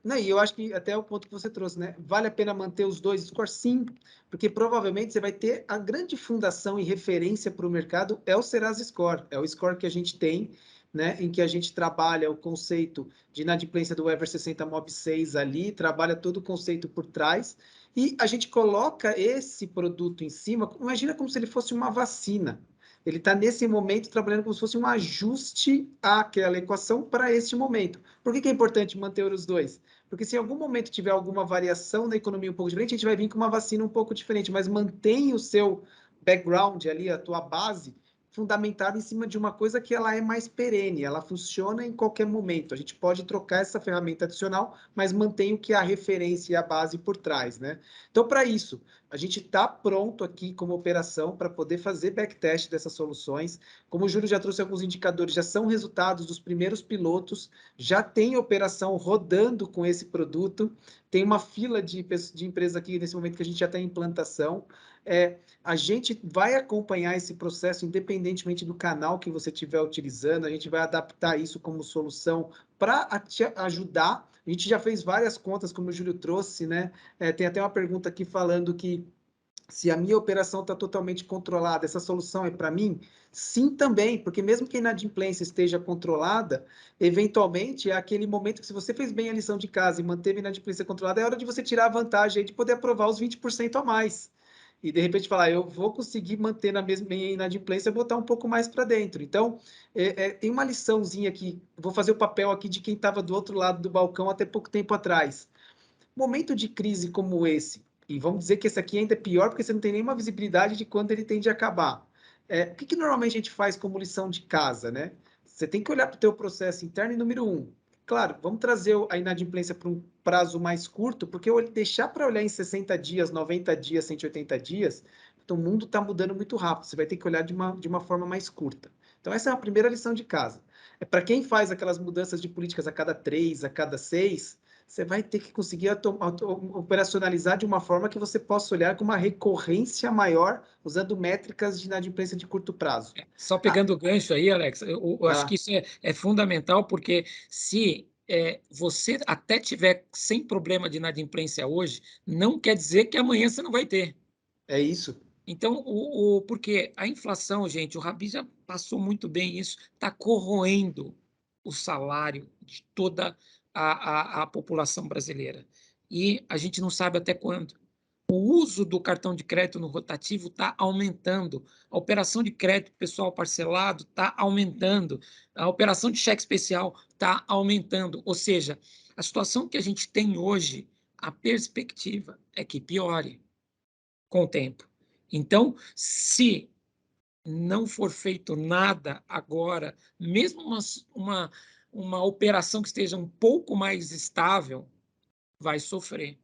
[SPEAKER 3] Não, e eu acho que até o ponto que você trouxe, né? Vale a pena manter os dois scores? Sim, porque provavelmente você vai ter a grande fundação e referência para o mercado é o Serasa Score, é o score que a gente tem, né? Em que a gente trabalha o conceito de inadimplência do Ever 60 Mob 6 ali, trabalha todo o conceito por trás, e a gente coloca esse produto em cima, imagina como se ele fosse uma vacina. Ele está, nesse momento, trabalhando como se fosse um ajuste àquela equação para este momento. Por que é importante manter os dois? Porque se em algum momento tiver alguma variação na economia um pouco diferente, a gente vai vir com uma vacina um pouco diferente, mas mantém o seu background ali, a tua base, fundamentada em cima de uma coisa que ela é mais perene, ela funciona em qualquer momento. A gente pode trocar essa ferramenta adicional, mas mantém o que é a referência e a base por trás, né? Então, para isso, a gente está pronto aqui como operação para poder fazer backtest dessas soluções. Como o Júlio já trouxe alguns indicadores, já são resultados dos primeiros pilotos, já tem operação rodando com esse produto, tem uma fila de empresas aqui nesse momento que a gente já está em implantação. A gente vai acompanhar esse processo independentemente do canal que você estiver utilizando, a gente vai adaptar isso como solução para te ajudar. A gente já fez várias contas, como o Júlio trouxe, né? Tem até uma pergunta aqui falando que se a minha operação está totalmente controlada, essa solução é para mim? Sim, também, porque mesmo que a inadimplência esteja controlada, eventualmente é aquele momento que se você fez bem a lição de casa e manteve a inadimplência controlada, é hora de você tirar a vantagem aí de poder aprovar os 20% a mais. E de repente falar, eu vou conseguir manter na mesma inadimplência, botar um pouco mais para dentro. Então, tem uma liçãozinha aqui, vou fazer o papel aqui de quem estava do outro lado do balcão até pouco tempo atrás. Momento de crise como esse, e vamos dizer que esse aqui ainda é pior, porque você não tem nenhuma visibilidade de quando ele tende a acabar. O que normalmente a gente faz como lição de casa, né? Você tem que olhar para o teu processo interno e número 1. Claro, vamos trazer a inadimplência para um prazo mais curto, porque deixar para olhar em 60 dias, 90 dias, 180 dias, então o mundo está mudando muito rápido, você vai ter que olhar de uma forma mais curta. Então essa é a primeira lição de casa. Para quem faz aquelas mudanças de políticas a cada 3, a cada 6, você vai ter que conseguir operacionalizar de uma forma que você possa olhar com uma recorrência maior, usando métricas de inadimplência de curto prazo.
[SPEAKER 4] Só pegando o gancho aí, Alex, eu acho que isso é fundamental, porque se você até tiver sem problema de inadimplência hoje, não quer dizer que amanhã você não vai ter.
[SPEAKER 3] É isso.
[SPEAKER 4] Então, porque a inflação, gente, o Rabi já passou muito bem isso, está corroendo o salário de toda a população brasileira. E a gente não sabe até quando. O uso do cartão de crédito no rotativo está aumentando. A operação de crédito pessoal parcelado está aumentando. A operação de cheque especial está aumentando. Ou seja, a situação que a gente tem hoje, a perspectiva é que piore com o tempo. Então, se não for feito nada agora, mesmo uma operação que esteja um pouco mais estável, vai sofrer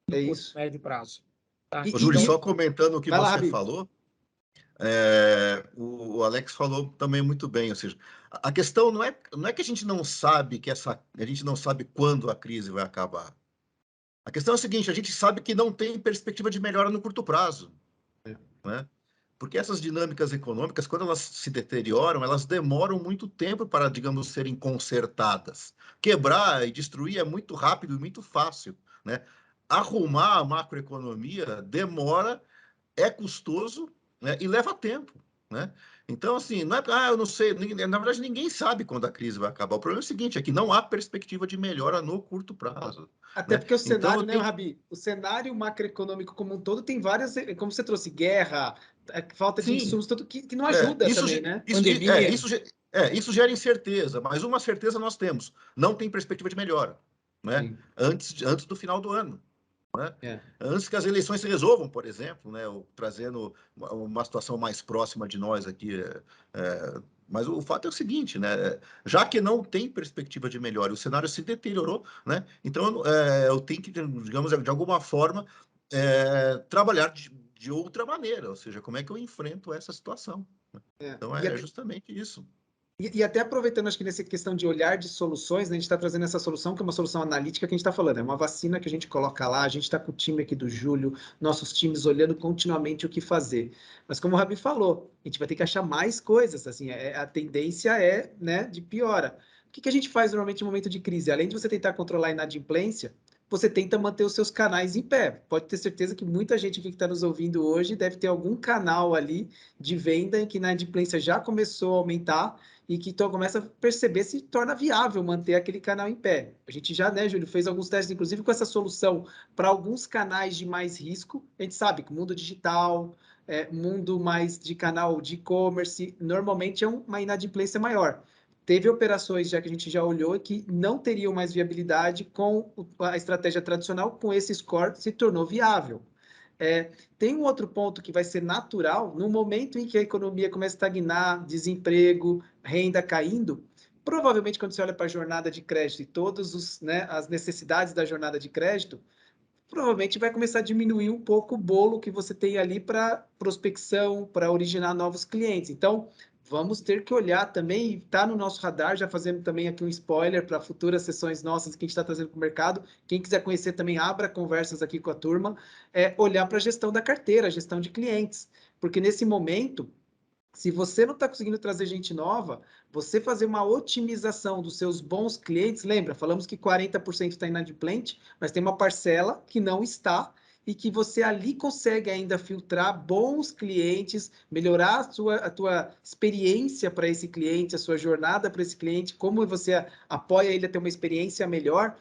[SPEAKER 4] no curto e médio prazo. Tá?
[SPEAKER 2] Ô, Júlio,
[SPEAKER 4] Então,
[SPEAKER 2] só comentando o que
[SPEAKER 3] vai lá,
[SPEAKER 2] você
[SPEAKER 3] Rabi.
[SPEAKER 2] falou, o Alex falou também muito bem, ou seja, a questão não é que a gente não sabe a gente não sabe quando a crise vai acabar. A questão é a seguinte, a gente sabe que não tem perspectiva de melhora no curto prazo, né? Porque essas dinâmicas econômicas, quando elas se deterioram, elas demoram muito tempo para, digamos, serem consertadas. Quebrar e destruir é muito rápido e muito fácil, né? Arrumar a macroeconomia demora, é custoso, né? E leva tempo, né? Então, assim, não é, eu não sei, na verdade, ninguém sabe quando a crise vai acabar. O problema é o seguinte, é que não há perspectiva de melhora no curto prazo.
[SPEAKER 3] Até
[SPEAKER 2] Né?
[SPEAKER 3] porque o cenário,
[SPEAKER 2] Então,
[SPEAKER 3] né, Rabi? O cenário macroeconômico como um todo tem várias, como você trouxe, guerra, falta de
[SPEAKER 2] sim,
[SPEAKER 3] insumos, tudo que não ajuda também, né?
[SPEAKER 4] pandemia.
[SPEAKER 2] Isso gera incerteza, mas uma certeza nós temos: não tem perspectiva de melhora, né? Antes do final do ano. Né? Antes que as eleições se resolvam, por exemplo, né? Trazendo uma situação mais próxima de nós aqui. Mas o fato é o seguinte, né? Já que não tem perspectiva de melhora, o cenário se deteriorou, né? Então eu tenho que, digamos, de alguma forma, trabalhar de outra maneira, ou seja, como é que eu enfrento essa situação? Então é justamente isso.
[SPEAKER 3] E até aproveitando, acho que nessa questão de olhar de soluções, né, a gente está trazendo essa solução, que é uma solução analítica que a gente está falando, é uma vacina que a gente coloca lá, a gente está com o time aqui do Júlio, nossos times olhando continuamente o que fazer. Mas como o Rabi falou, a gente vai ter que achar mais coisas, assim, a tendência é, né, de piora. O que a gente faz normalmente no momento de crise? Além de você tentar controlar a inadimplência, você tenta manter os seus canais em pé. Pode ter certeza que muita gente aqui que está nos ouvindo hoje deve ter algum canal ali de venda em que a inadimplência já começou a aumentar e que então começa a perceber se torna viável manter aquele canal em pé. A gente já, né, Júlio, fez alguns testes, inclusive com essa solução para alguns canais de mais risco. A gente sabe que o mundo digital, mundo mais de canal de e-commerce, normalmente é uma inadimplência maior. Teve operações já que a gente já olhou que não teriam mais viabilidade com a estratégia tradicional, com esse score se tornou viável. Tem um outro ponto que vai ser natural, no momento em que a economia começa a estagnar, desemprego, renda caindo, provavelmente quando você olha para a jornada de crédito e todas as necessidades da jornada de crédito, provavelmente vai começar a diminuir um pouco o bolo que você tem ali para prospecção, para originar novos clientes. Então, vamos ter que olhar também, está no nosso radar, já fazendo também aqui um spoiler para futuras sessões nossas que a gente está trazendo para o mercado. Quem quiser conhecer também, abra conversas aqui com a turma, olhar para a gestão da carteira, a gestão de clientes. Porque nesse momento, se você não está conseguindo trazer gente nova, você fazer uma otimização dos seus bons clientes, lembra, falamos que 40% está inadimplente, mas tem uma parcela que não está e que você ali consegue ainda filtrar bons clientes, melhorar a tua experiência para esse cliente, a sua jornada para esse cliente, como você apoia ele a ter uma experiência melhor.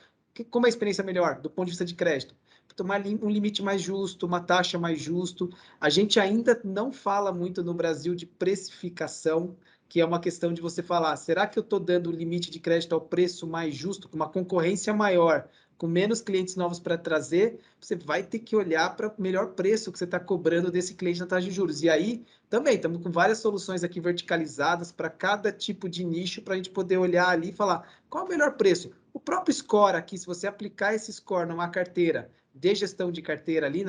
[SPEAKER 3] Como é a experiência melhor? Do ponto de vista de crédito. Tomar um limite mais justo, uma taxa mais justo. A gente ainda não fala muito no Brasil de precificação, que é uma questão de você falar, será que eu estou dando o limite de crédito ao preço mais justo, com uma concorrência maior, com menos clientes novos para trazer? Você vai ter que olhar para o melhor preço que você está cobrando desse cliente na taxa de juros. E aí, também, estamos com várias soluções aqui verticalizadas para cada tipo de nicho, para a gente poder olhar ali e falar, qual é o melhor preço? O próprio score aqui, se você aplicar esse score numa carteira de gestão de carteira ali,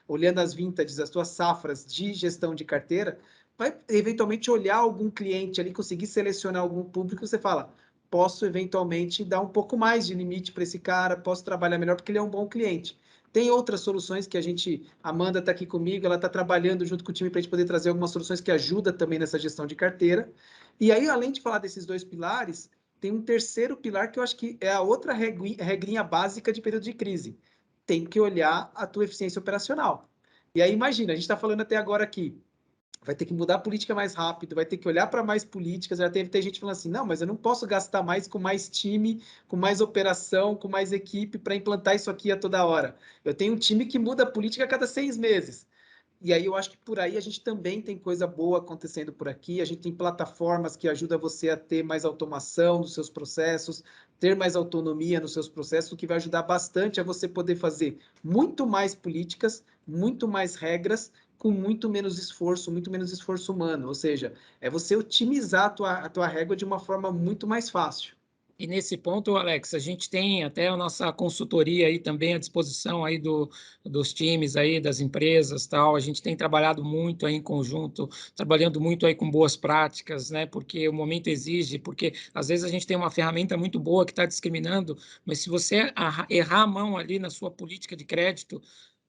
[SPEAKER 3] olhando as vintages, as tuas safras de gestão de carteira, vai eventualmente olhar algum cliente ali, conseguir selecionar algum público, você fala, posso eventualmente dar um pouco mais de limite para esse cara, posso trabalhar melhor porque ele é um bom cliente. Tem outras soluções que a Amanda está aqui comigo, ela está trabalhando junto com o time para a gente poder trazer algumas soluções que ajudam também nessa gestão de carteira. E aí, além de falar desses dois pilares, tem um terceiro pilar que eu acho que é a outra regrinha básica de período de crise. Tem que olhar a tua eficiência operacional. E aí, imagina, a gente está falando até agora aqui, vai ter que mudar a política mais rápido, vai ter que olhar para mais políticas, já teve gente falando assim, não, mas eu não posso gastar mais com mais time, com mais operação, com mais equipe para implantar isso aqui a toda hora. Eu tenho um time que muda a política a cada 6 meses. E aí eu acho que por aí a gente também tem coisa boa acontecendo por aqui, a gente tem plataformas que ajudam você a ter mais automação nos seus processos, ter mais autonomia nos seus processos, o que vai ajudar bastante a você poder fazer muito mais políticas, muito mais regras, com muito menos esforço humano, ou seja, é você otimizar a tua régua de uma forma muito mais fácil.
[SPEAKER 4] E nesse ponto, Alex, a gente tem até a nossa consultoria aí também à disposição aí dos times aí, das empresas, tal. A gente tem trabalhado muito aí em conjunto, trabalhando muito aí com boas práticas, né? Porque o momento exige, porque às vezes a gente tem uma ferramenta muito boa que está discriminando, mas se você errar a mão ali na sua política de crédito,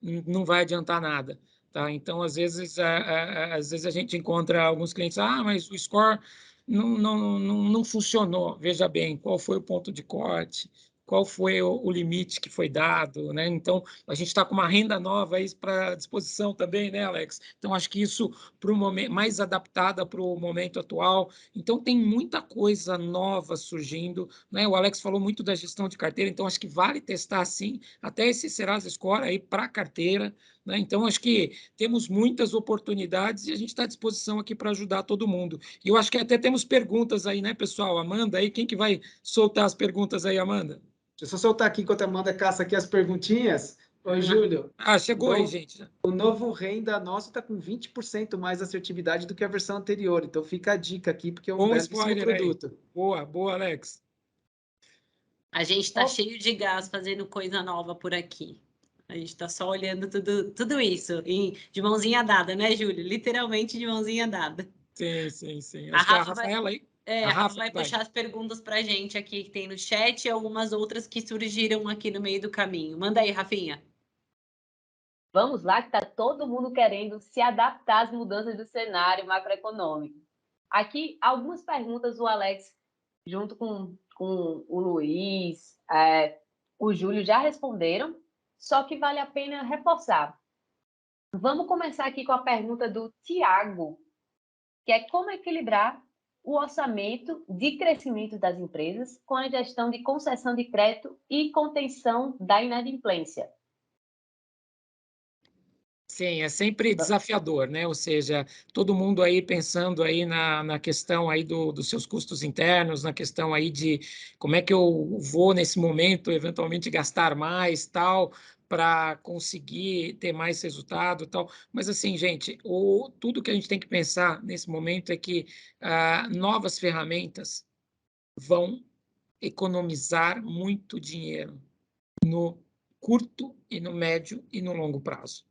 [SPEAKER 4] não vai adiantar nada. Tá? Então, às vezes a gente encontra alguns clientes, mas o score não funcionou. Veja bem, qual foi o ponto de corte, qual foi o limite que foi dado, né? Então, a gente está com uma renda nova aí para disposição também, né, Alex? Então, acho que isso para o momento mais adaptada para o momento atual. Então, tem muita coisa nova surgindo, né? O Alex falou muito da gestão de carteira, então acho que vale testar sim, até esse Serasa Score aí para carteira, né? Então, acho que temos muitas oportunidades e a gente está à disposição aqui para ajudar todo mundo. E eu acho que até temos perguntas aí, né, pessoal? Amanda, aí, quem que vai soltar as perguntas aí, Amanda?
[SPEAKER 3] Deixa eu só soltar aqui enquanto a Amanda caça aqui as perguntinhas. Oi, Júlio.
[SPEAKER 4] Chegou aí, gente.
[SPEAKER 3] O novo renda nosso está com 20% mais assertividade do que a versão anterior. Então fica a dica aqui, porque é um belíssimo produto.
[SPEAKER 4] Aí. Boa, Alex.
[SPEAKER 1] A gente está cheio de gás fazendo coisa nova por aqui. A gente está só olhando tudo isso de mãozinha dada, né, Júlio? Literalmente de mãozinha dada.
[SPEAKER 4] Sim. Acho que é a Rafaela aí.
[SPEAKER 1] A Rafa vai puxar as perguntas para a gente aqui que tem no chat e algumas outras que surgiram aqui no meio do caminho. Manda aí, Rafinha.
[SPEAKER 5] Vamos lá, que está todo mundo querendo se adaptar às mudanças do cenário macroeconômico. Aqui, algumas perguntas o Alex, junto com o Luiz, o Júlio, já responderam, só que vale a pena reforçar. Vamos começar aqui com a pergunta do Tiago, que é como equilibrar o orçamento de crescimento das empresas com a gestão de concessão de crédito e contenção da inadimplência.
[SPEAKER 4] Sim, é sempre desafiador, né? Ou seja, todo mundo aí pensando aí na questão aí dos seus custos internos, na questão aí de como é que eu vou nesse momento eventualmente gastar mais, tal, para conseguir ter mais resultado e tal. Mas, assim, gente, tudo que a gente tem que pensar nesse momento é que novas ferramentas vão economizar muito dinheiro no curto e no médio e no longo prazo.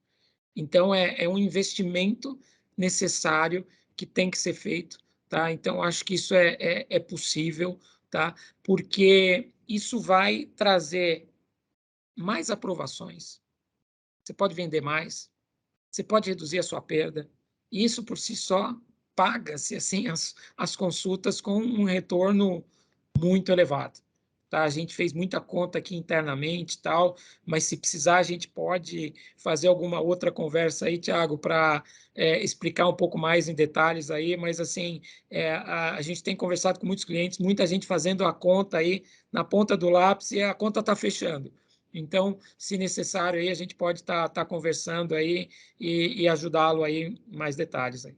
[SPEAKER 4] Então, é um investimento necessário que tem que ser feito, tá? Então, acho que isso é possível, tá? Porque isso vai trazer mais aprovações. Você pode vender mais, você pode reduzir a sua perda. E isso, por si só, paga-se assim, as consultas com um retorno muito elevado. Tá? A gente fez muita conta aqui internamente e tal, mas se precisar, a gente pode fazer alguma outra conversa aí, Thiago, para explicar um pouco mais em detalhes aí, mas assim, a gente tem conversado com muitos clientes, muita gente fazendo a conta aí na ponta do lápis e a conta está fechando. Então, se necessário, aí a gente pode estar conversando aí e ajudá-lo aí em mais detalhes aí.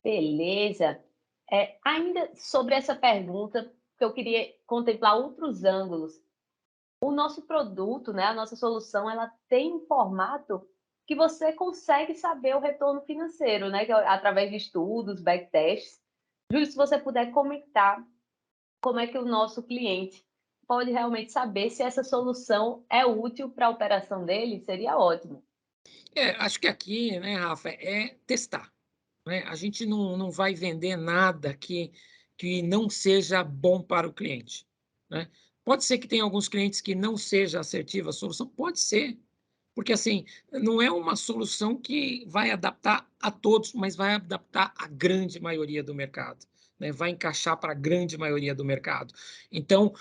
[SPEAKER 5] Beleza. Ainda sobre essa pergunta, que eu queria contemplar outros ângulos. O nosso produto, né, a nossa solução, ela tem um formato que você consegue saber o retorno financeiro, né, que através de estudos, backtests. Júlio, se você puder comentar como é que o nosso cliente pode realmente saber se essa solução é útil para a operação dele, seria ótimo.
[SPEAKER 4] Acho que aqui, né, Rafa, é testar. Né? A gente não vai vender nada que não seja bom para o cliente. Né? Pode ser que tenha alguns clientes que não seja assertiva a solução, pode ser, porque assim, não é uma solução que vai adaptar a todos, mas vai adaptar a grande maioria do mercado. Né? Vai encaixar para a grande maioria do mercado. Então,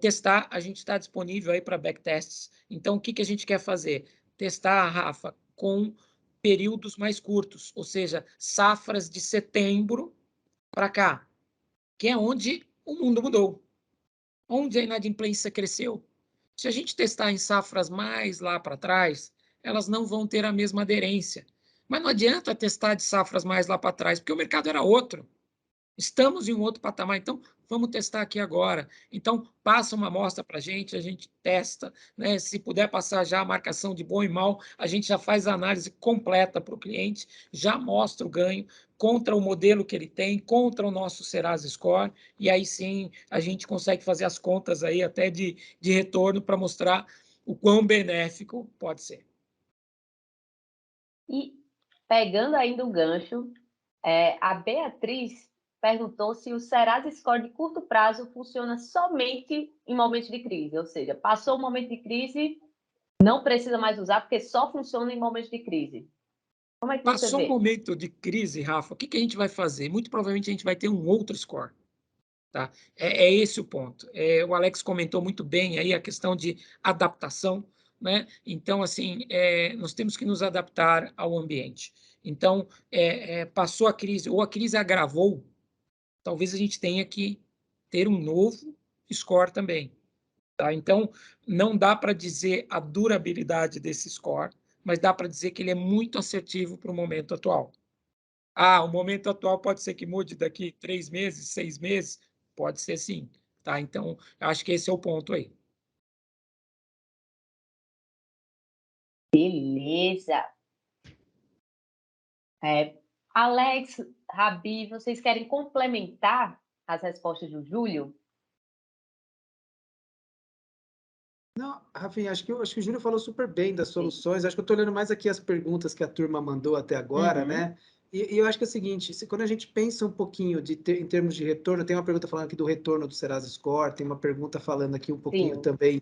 [SPEAKER 4] testar, a gente está disponível aí para backtests. Então, o que a gente quer fazer? Testar, Rafa, com períodos mais curtos, ou seja, safras de setembro para cá, que é onde o mundo mudou, onde a inadimplência cresceu. Se a gente testar em safras mais lá para trás, elas não vão ter a mesma aderência. Mas não adianta testar de safras mais lá para trás, porque o mercado era outro. Estamos em um outro patamar, então vamos testar aqui agora. Então, passa uma amostra para a gente testa, né? Se puder passar já a marcação de bom e mal, a gente já faz a análise completa para o cliente, já mostra o ganho contra o modelo que ele tem, contra o nosso Serasa Score, e aí sim a gente consegue fazer as contas aí até de retorno para mostrar o quão benéfico pode ser.
[SPEAKER 5] E pegando ainda o gancho, a Beatriz perguntou se o Serasa Score de curto prazo funciona somente em momentos de crise, ou seja, passou o momento de crise, não precisa mais usar, porque só funciona em momentos de crise. Como é que você
[SPEAKER 4] Passou um
[SPEAKER 5] vê?
[SPEAKER 4] momento de crise, Rafa, o que a gente vai fazer? Muito provavelmente a gente vai ter um outro score. Tá? É esse o ponto. O Alex comentou muito bem aí a questão de adaptação, né? Então, assim, nós temos que nos adaptar ao ambiente. Então, passou a crise, ou a crise agravou, talvez a gente tenha que ter um novo score também. Tá? Então, não dá para dizer a durabilidade desse score, mas dá para dizer que ele é muito assertivo para o momento atual. O momento atual pode ser que mude daqui 3 meses, 6 meses? Pode ser sim. Tá? Então, acho que esse é o ponto aí.
[SPEAKER 5] Beleza. Alex, Rabi, vocês querem complementar as respostas do Júlio?
[SPEAKER 3] Não, Rafinha, acho que o Júlio falou super bem das soluções. Sim. Acho que eu estou olhando mais aqui as perguntas que a turma mandou até agora, né? E eu acho que é o seguinte, quando a gente pensa um pouquinho em termos de retorno, tem uma pergunta falando aqui do retorno do Serasa Score, tem uma pergunta falando aqui um pouquinho também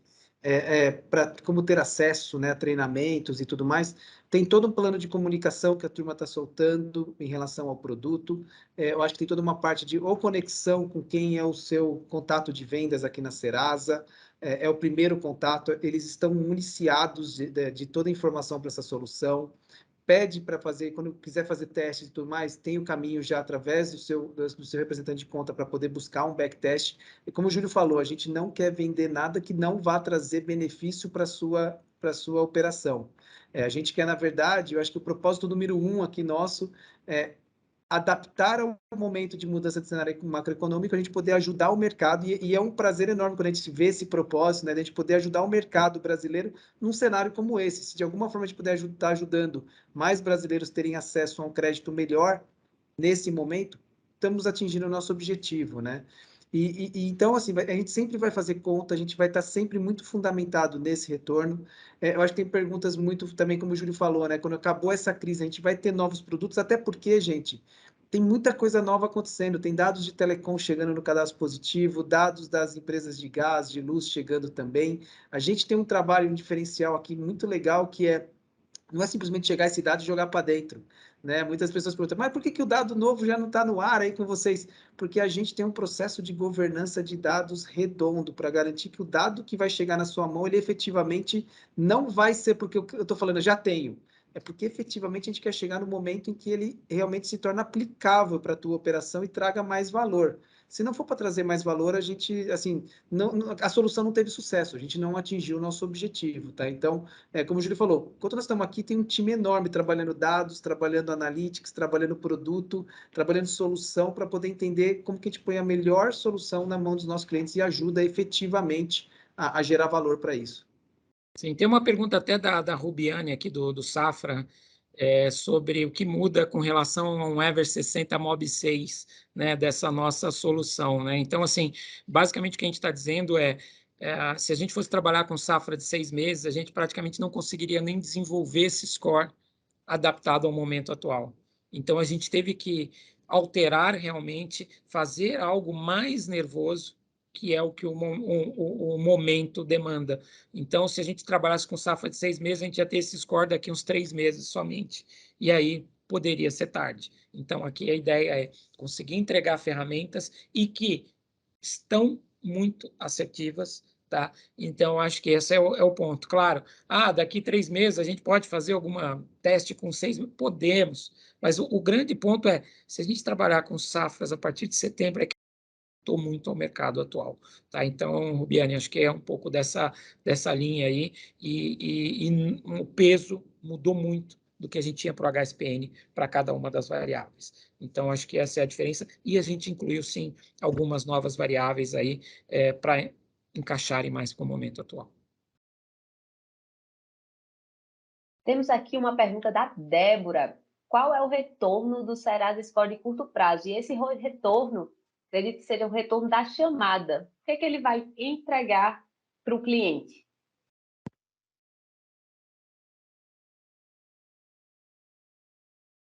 [SPEAKER 3] para como ter acesso, né, a treinamentos e tudo mais. Tem todo um plano de comunicação que a turma está soltando em relação ao produto. Eu acho que tem toda uma parte de ou conexão com quem é o seu contato de vendas aqui na Serasa. É o primeiro contato, eles estão municiados de toda a informação para essa solução. Pede para fazer, quando quiser fazer testes e tudo mais, tem o caminho já através do seu representante de conta para poder buscar um backtest. E como o Júlio falou, a gente não quer vender nada que não vá trazer benefício para a sua operação. A gente quer, na verdade, eu acho que o propósito número 1 aqui nosso é adaptar ao momento de mudança de cenário macroeconômico, a gente poder ajudar o mercado, e é um prazer enorme quando a gente vê esse propósito, né, de a gente poder ajudar o mercado brasileiro num cenário como esse. Se de alguma forma a gente puder estar ajudando mais brasileiros terem acesso a um crédito melhor nesse momento, estamos atingindo o nosso objetivo, né? Então, assim, a gente sempre vai fazer conta, a gente vai estar sempre muito fundamentado nesse retorno. Eu acho que tem perguntas muito, também como o Júlio falou, né? Quando acabou essa crise, a gente vai ter novos produtos, até porque, gente, tem muita coisa nova acontecendo, tem dados de telecom chegando no cadastro positivo, dados das empresas de gás, de luz chegando também. A gente tem um trabalho, um diferencial aqui muito legal, que não é simplesmente chegar esse dado e jogar para dentro, né? Muitas pessoas perguntam, mas por que o dado novo já não está no ar aí com vocês? Porque a gente tem um processo de governança de dados redondo para garantir que o dado que vai chegar na sua mão, ele efetivamente não vai ser porque eu estou falando, eu já tenho. É porque efetivamente a gente quer chegar no momento em que ele realmente se torna aplicável para a tua operação e traga mais valor. Se não for para trazer mais valor, a gente, assim, a solução não teve sucesso, a gente não atingiu o nosso objetivo, tá? Então, como o Júlio falou, enquanto nós estamos aqui, tem um time enorme trabalhando dados, trabalhando analytics, trabalhando produto, trabalhando solução para poder entender como que a gente põe a melhor solução na mão dos nossos clientes e ajuda efetivamente a gerar valor para isso.
[SPEAKER 4] Sim, tem uma pergunta até da Rubiane aqui do Safra, sobre o que muda com relação a um Ever 60 Mob 6, né, dessa nossa solução, né? Então, assim, basicamente o que a gente está dizendo se a gente fosse trabalhar com safra de 6 meses, a gente praticamente não conseguiria nem desenvolver esse score adaptado ao momento atual. Então, a gente teve que alterar realmente, fazer algo mais nervoso, que é o que o momento demanda. Então, se a gente trabalhasse com safra de 6 meses, a gente ia ter esse score daqui uns 3 meses somente. E aí poderia ser tarde. Então, aqui a ideia é conseguir entregar ferramentas e que estão muito assertivas, tá? Então, acho que esse é o ponto. Claro, daqui 3 meses a gente pode fazer alguma teste com 6 meses? Podemos, mas o grande ponto é, se a gente trabalhar com safras a partir de setembro, estou muito ao mercado atual, tá? Então, Rubiane, acho que é um pouco dessa linha aí, e o peso mudou muito do que a gente tinha para o HSPN para cada uma das variáveis. Então, acho que essa é a diferença, e a gente incluiu, sim, algumas novas variáveis aí para encaixarem mais com o momento atual.
[SPEAKER 5] Temos aqui uma pergunta da Débora. Qual é o retorno do Serasa Score de curto prazo? E esse retorno, acredito que seja o retorno da chamada. O que é que ele vai entregar para o cliente?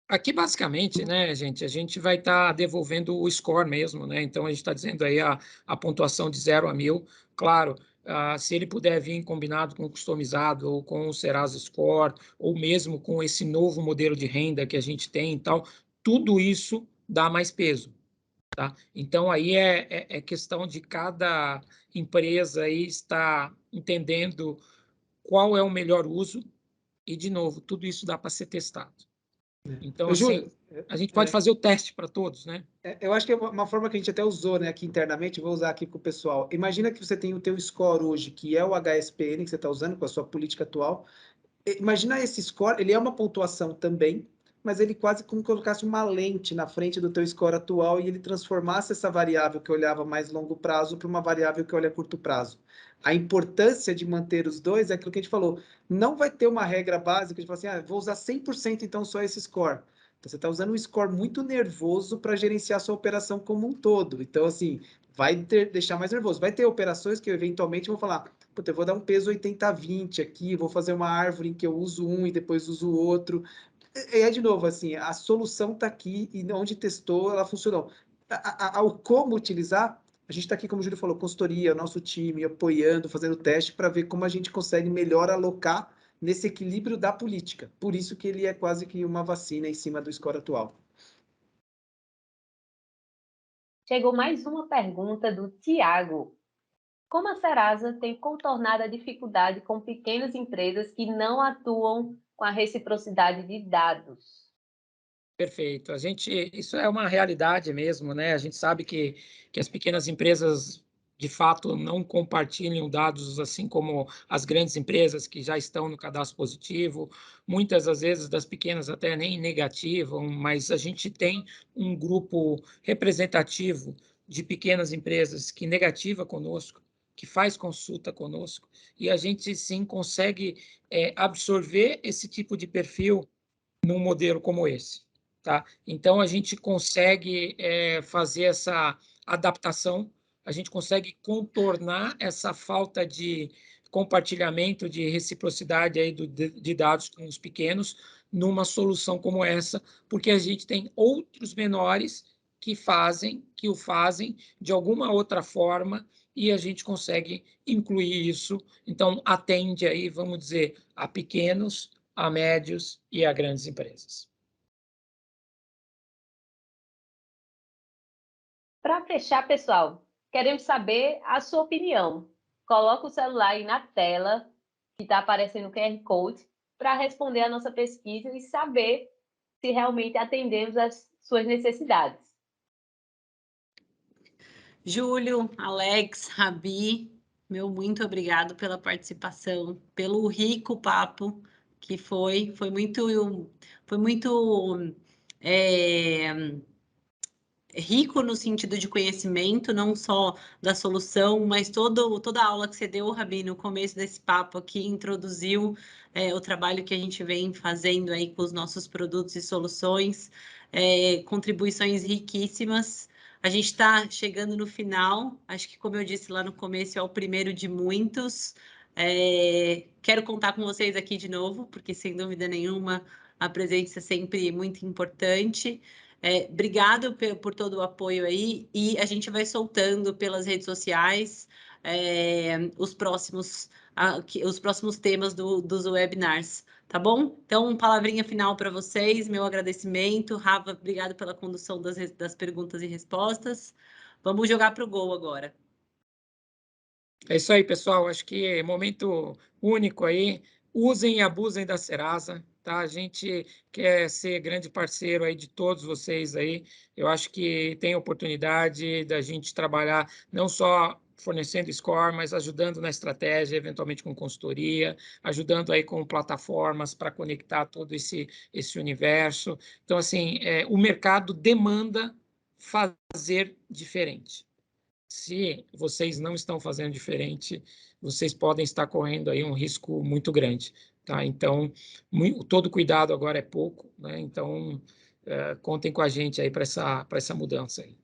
[SPEAKER 4] Aqui, basicamente, né, gente, a gente vai estar devolvendo o score mesmo, né? Então, a gente está dizendo aí a pontuação de 0 a 1000. Claro, se ele puder vir combinado com o customizado, ou com o Serasa Score, ou mesmo com esse novo modelo de renda que a gente tem e tal, tudo isso dá mais peso, tá? Então, aí é questão de cada empresa aí estar entendendo qual é o melhor uso, e, de novo, tudo isso dá para ser testado. Então, assim,
[SPEAKER 3] Júlio,
[SPEAKER 4] a gente pode fazer o teste para todos, né?
[SPEAKER 3] eu acho que é uma forma que a gente até usou, né, aqui internamente, vou usar aqui com o pessoal. Imagina que você tem o teu score hoje, que é o HSPN, que você está usando com a sua política atual. Imagina esse score, ele é uma pontuação também, mas ele quase como colocasse uma lente na frente do teu score atual e ele transformasse essa variável que olhava mais longo prazo para uma variável que olha curto prazo. A importância de manter os dois é aquilo que a gente falou. Não vai ter uma regra básica de falar assim, vou usar 100% então só esse score. Então, você está usando um score muito nervoso para gerenciar a sua operação como um todo. Então, assim, vai deixar mais nervoso. Vai ter operações que, eventualmente, vão falar, puta, eu vou dar um peso 80-20 aqui, vou fazer uma árvore em que eu uso um e depois uso o outro. De novo, assim, a solução está aqui e onde testou, ela funcionou. Ao como utilizar, a gente está aqui, como o Júlio falou, consultoria, nosso time, apoiando, fazendo teste para ver como a gente consegue melhor alocar nesse equilíbrio da política. Por isso que ele é quase que uma vacina em cima do score atual.
[SPEAKER 5] Chegou mais uma pergunta do Tiago. Como a Serasa tem contornado a dificuldade com pequenas empresas que não atuam com a reciprocidade de dados?
[SPEAKER 4] Perfeito. Isso é uma realidade mesmo, né? A gente sabe que as pequenas empresas de fato, não compartilham dados assim como as grandes empresas que já estão no cadastro positivo, muitas das vezes das pequenas até nem negativam, mas a gente tem um grupo representativo de pequenas empresas que negativa conosco, que faz consulta conosco, e a gente sim consegue absorver esse tipo de perfil num modelo como esse. Tá? Então, a gente consegue fazer essa adaptação, a gente consegue contornar essa falta de compartilhamento, de reciprocidade aí de dados com os pequenos, numa solução como essa, porque a gente tem outros menores que o fazem de alguma outra forma, e a gente consegue incluir isso. Então, atende aí, vamos dizer, a pequenos, a médios e a grandes empresas.
[SPEAKER 5] Para fechar, pessoal, queremos saber a sua opinião. Coloca o celular aí na tela, que está aparecendo o QR Code, para responder a nossa pesquisa e saber se realmente atendemos às suas necessidades.
[SPEAKER 1] Júlio, Alex, Rabi, meu muito obrigado pela participação, pelo rico papo que foi muito rico no sentido de conhecimento, não só da solução, mas toda a aula que você deu, Rabi, no começo desse papo aqui, introduziu o trabalho que a gente vem fazendo aí com os nossos produtos e soluções, contribuições riquíssimas. A gente está chegando no final, acho que, como eu disse lá no começo, é o primeiro de muitos. Quero contar com vocês aqui de novo, porque, sem dúvida nenhuma, a presença é sempre muito importante. Obrigado por todo o apoio aí, e a gente vai soltando pelas redes sociais os próximos temas dos webinars, tá bom? Então, palavrinha final para vocês, meu agradecimento. Rafa, obrigado pela condução das perguntas e respostas. Vamos jogar para o gol agora.
[SPEAKER 4] É isso aí, pessoal. Acho que é momento único aí. Usem e abusem da Serasa, tá? A gente quer ser grande parceiro aí de todos vocês aí. Eu acho que tem oportunidade da gente trabalhar não só fornecendo score, mas ajudando na estratégia, eventualmente com consultoria, ajudando aí com plataformas para conectar todo esse universo. Então, assim, o mercado demanda fazer diferente. Se vocês não estão fazendo diferente, vocês podem estar correndo aí um risco muito grande, tá? Então, todo cuidado agora é pouco, né? Então, contem com a gente aí para essa mudança aí.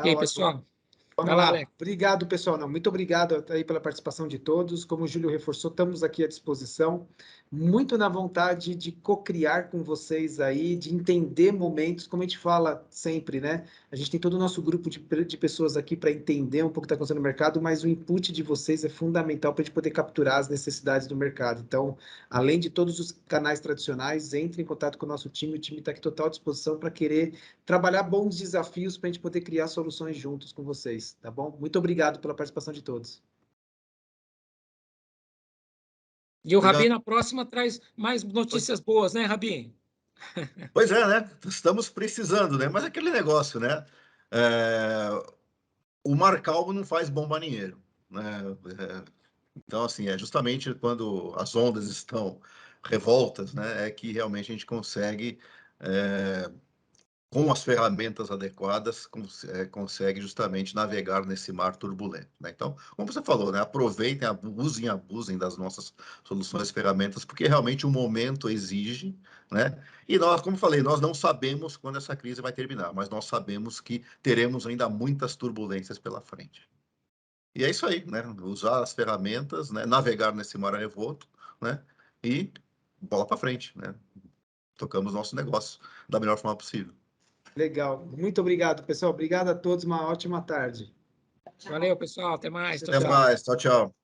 [SPEAKER 4] E aí, pessoal?
[SPEAKER 3] Vamos lá. Obrigado, pessoal. Não, muito obrigado aí pela participação de todos. Como o Júlio reforçou, estamos aqui à disposição, muito na vontade de co-criar com vocês aí, de entender momentos, como a gente fala sempre, né? A gente tem todo o nosso grupo de pessoas aqui para entender um pouco o que está acontecendo no mercado, mas o input de vocês é fundamental para a gente poder capturar as necessidades do mercado. Então, além de todos os canais tradicionais, entre em contato com o nosso time. O time está aqui total à disposição para querer trabalhar bons desafios para a gente poder criar soluções juntos com vocês. Tá bom? Muito obrigado pela participação de todos.
[SPEAKER 4] E o Rabi, na próxima, traz mais notícias boas, né, Rabi?
[SPEAKER 2] Pois é, né? Estamos precisando, né? Mas aquele negócio, né? O mar calmo não faz bom marinheiro, né? Então, assim, é justamente quando as ondas estão revoltas, né? É que realmente a gente consegue com as ferramentas adequadas, consegue justamente navegar nesse mar turbulento, né? Então, como você falou, né? Aproveitem, abusem das nossas soluções e ferramentas, porque realmente o momento exige, né? E nós, como falei, nós não sabemos quando essa crise vai terminar, mas nós sabemos que teremos ainda muitas turbulências pela frente. E é isso aí, né? Usar as ferramentas, né? Navegar nesse mar revolto, né? E bola para frente, né? Tocamos nosso negócio da melhor forma possível.
[SPEAKER 3] Legal. Muito obrigado, pessoal. Obrigado a todos. Uma ótima tarde.
[SPEAKER 4] Valeu, pessoal. Até mais.
[SPEAKER 2] Até mais. Tchau, tchau.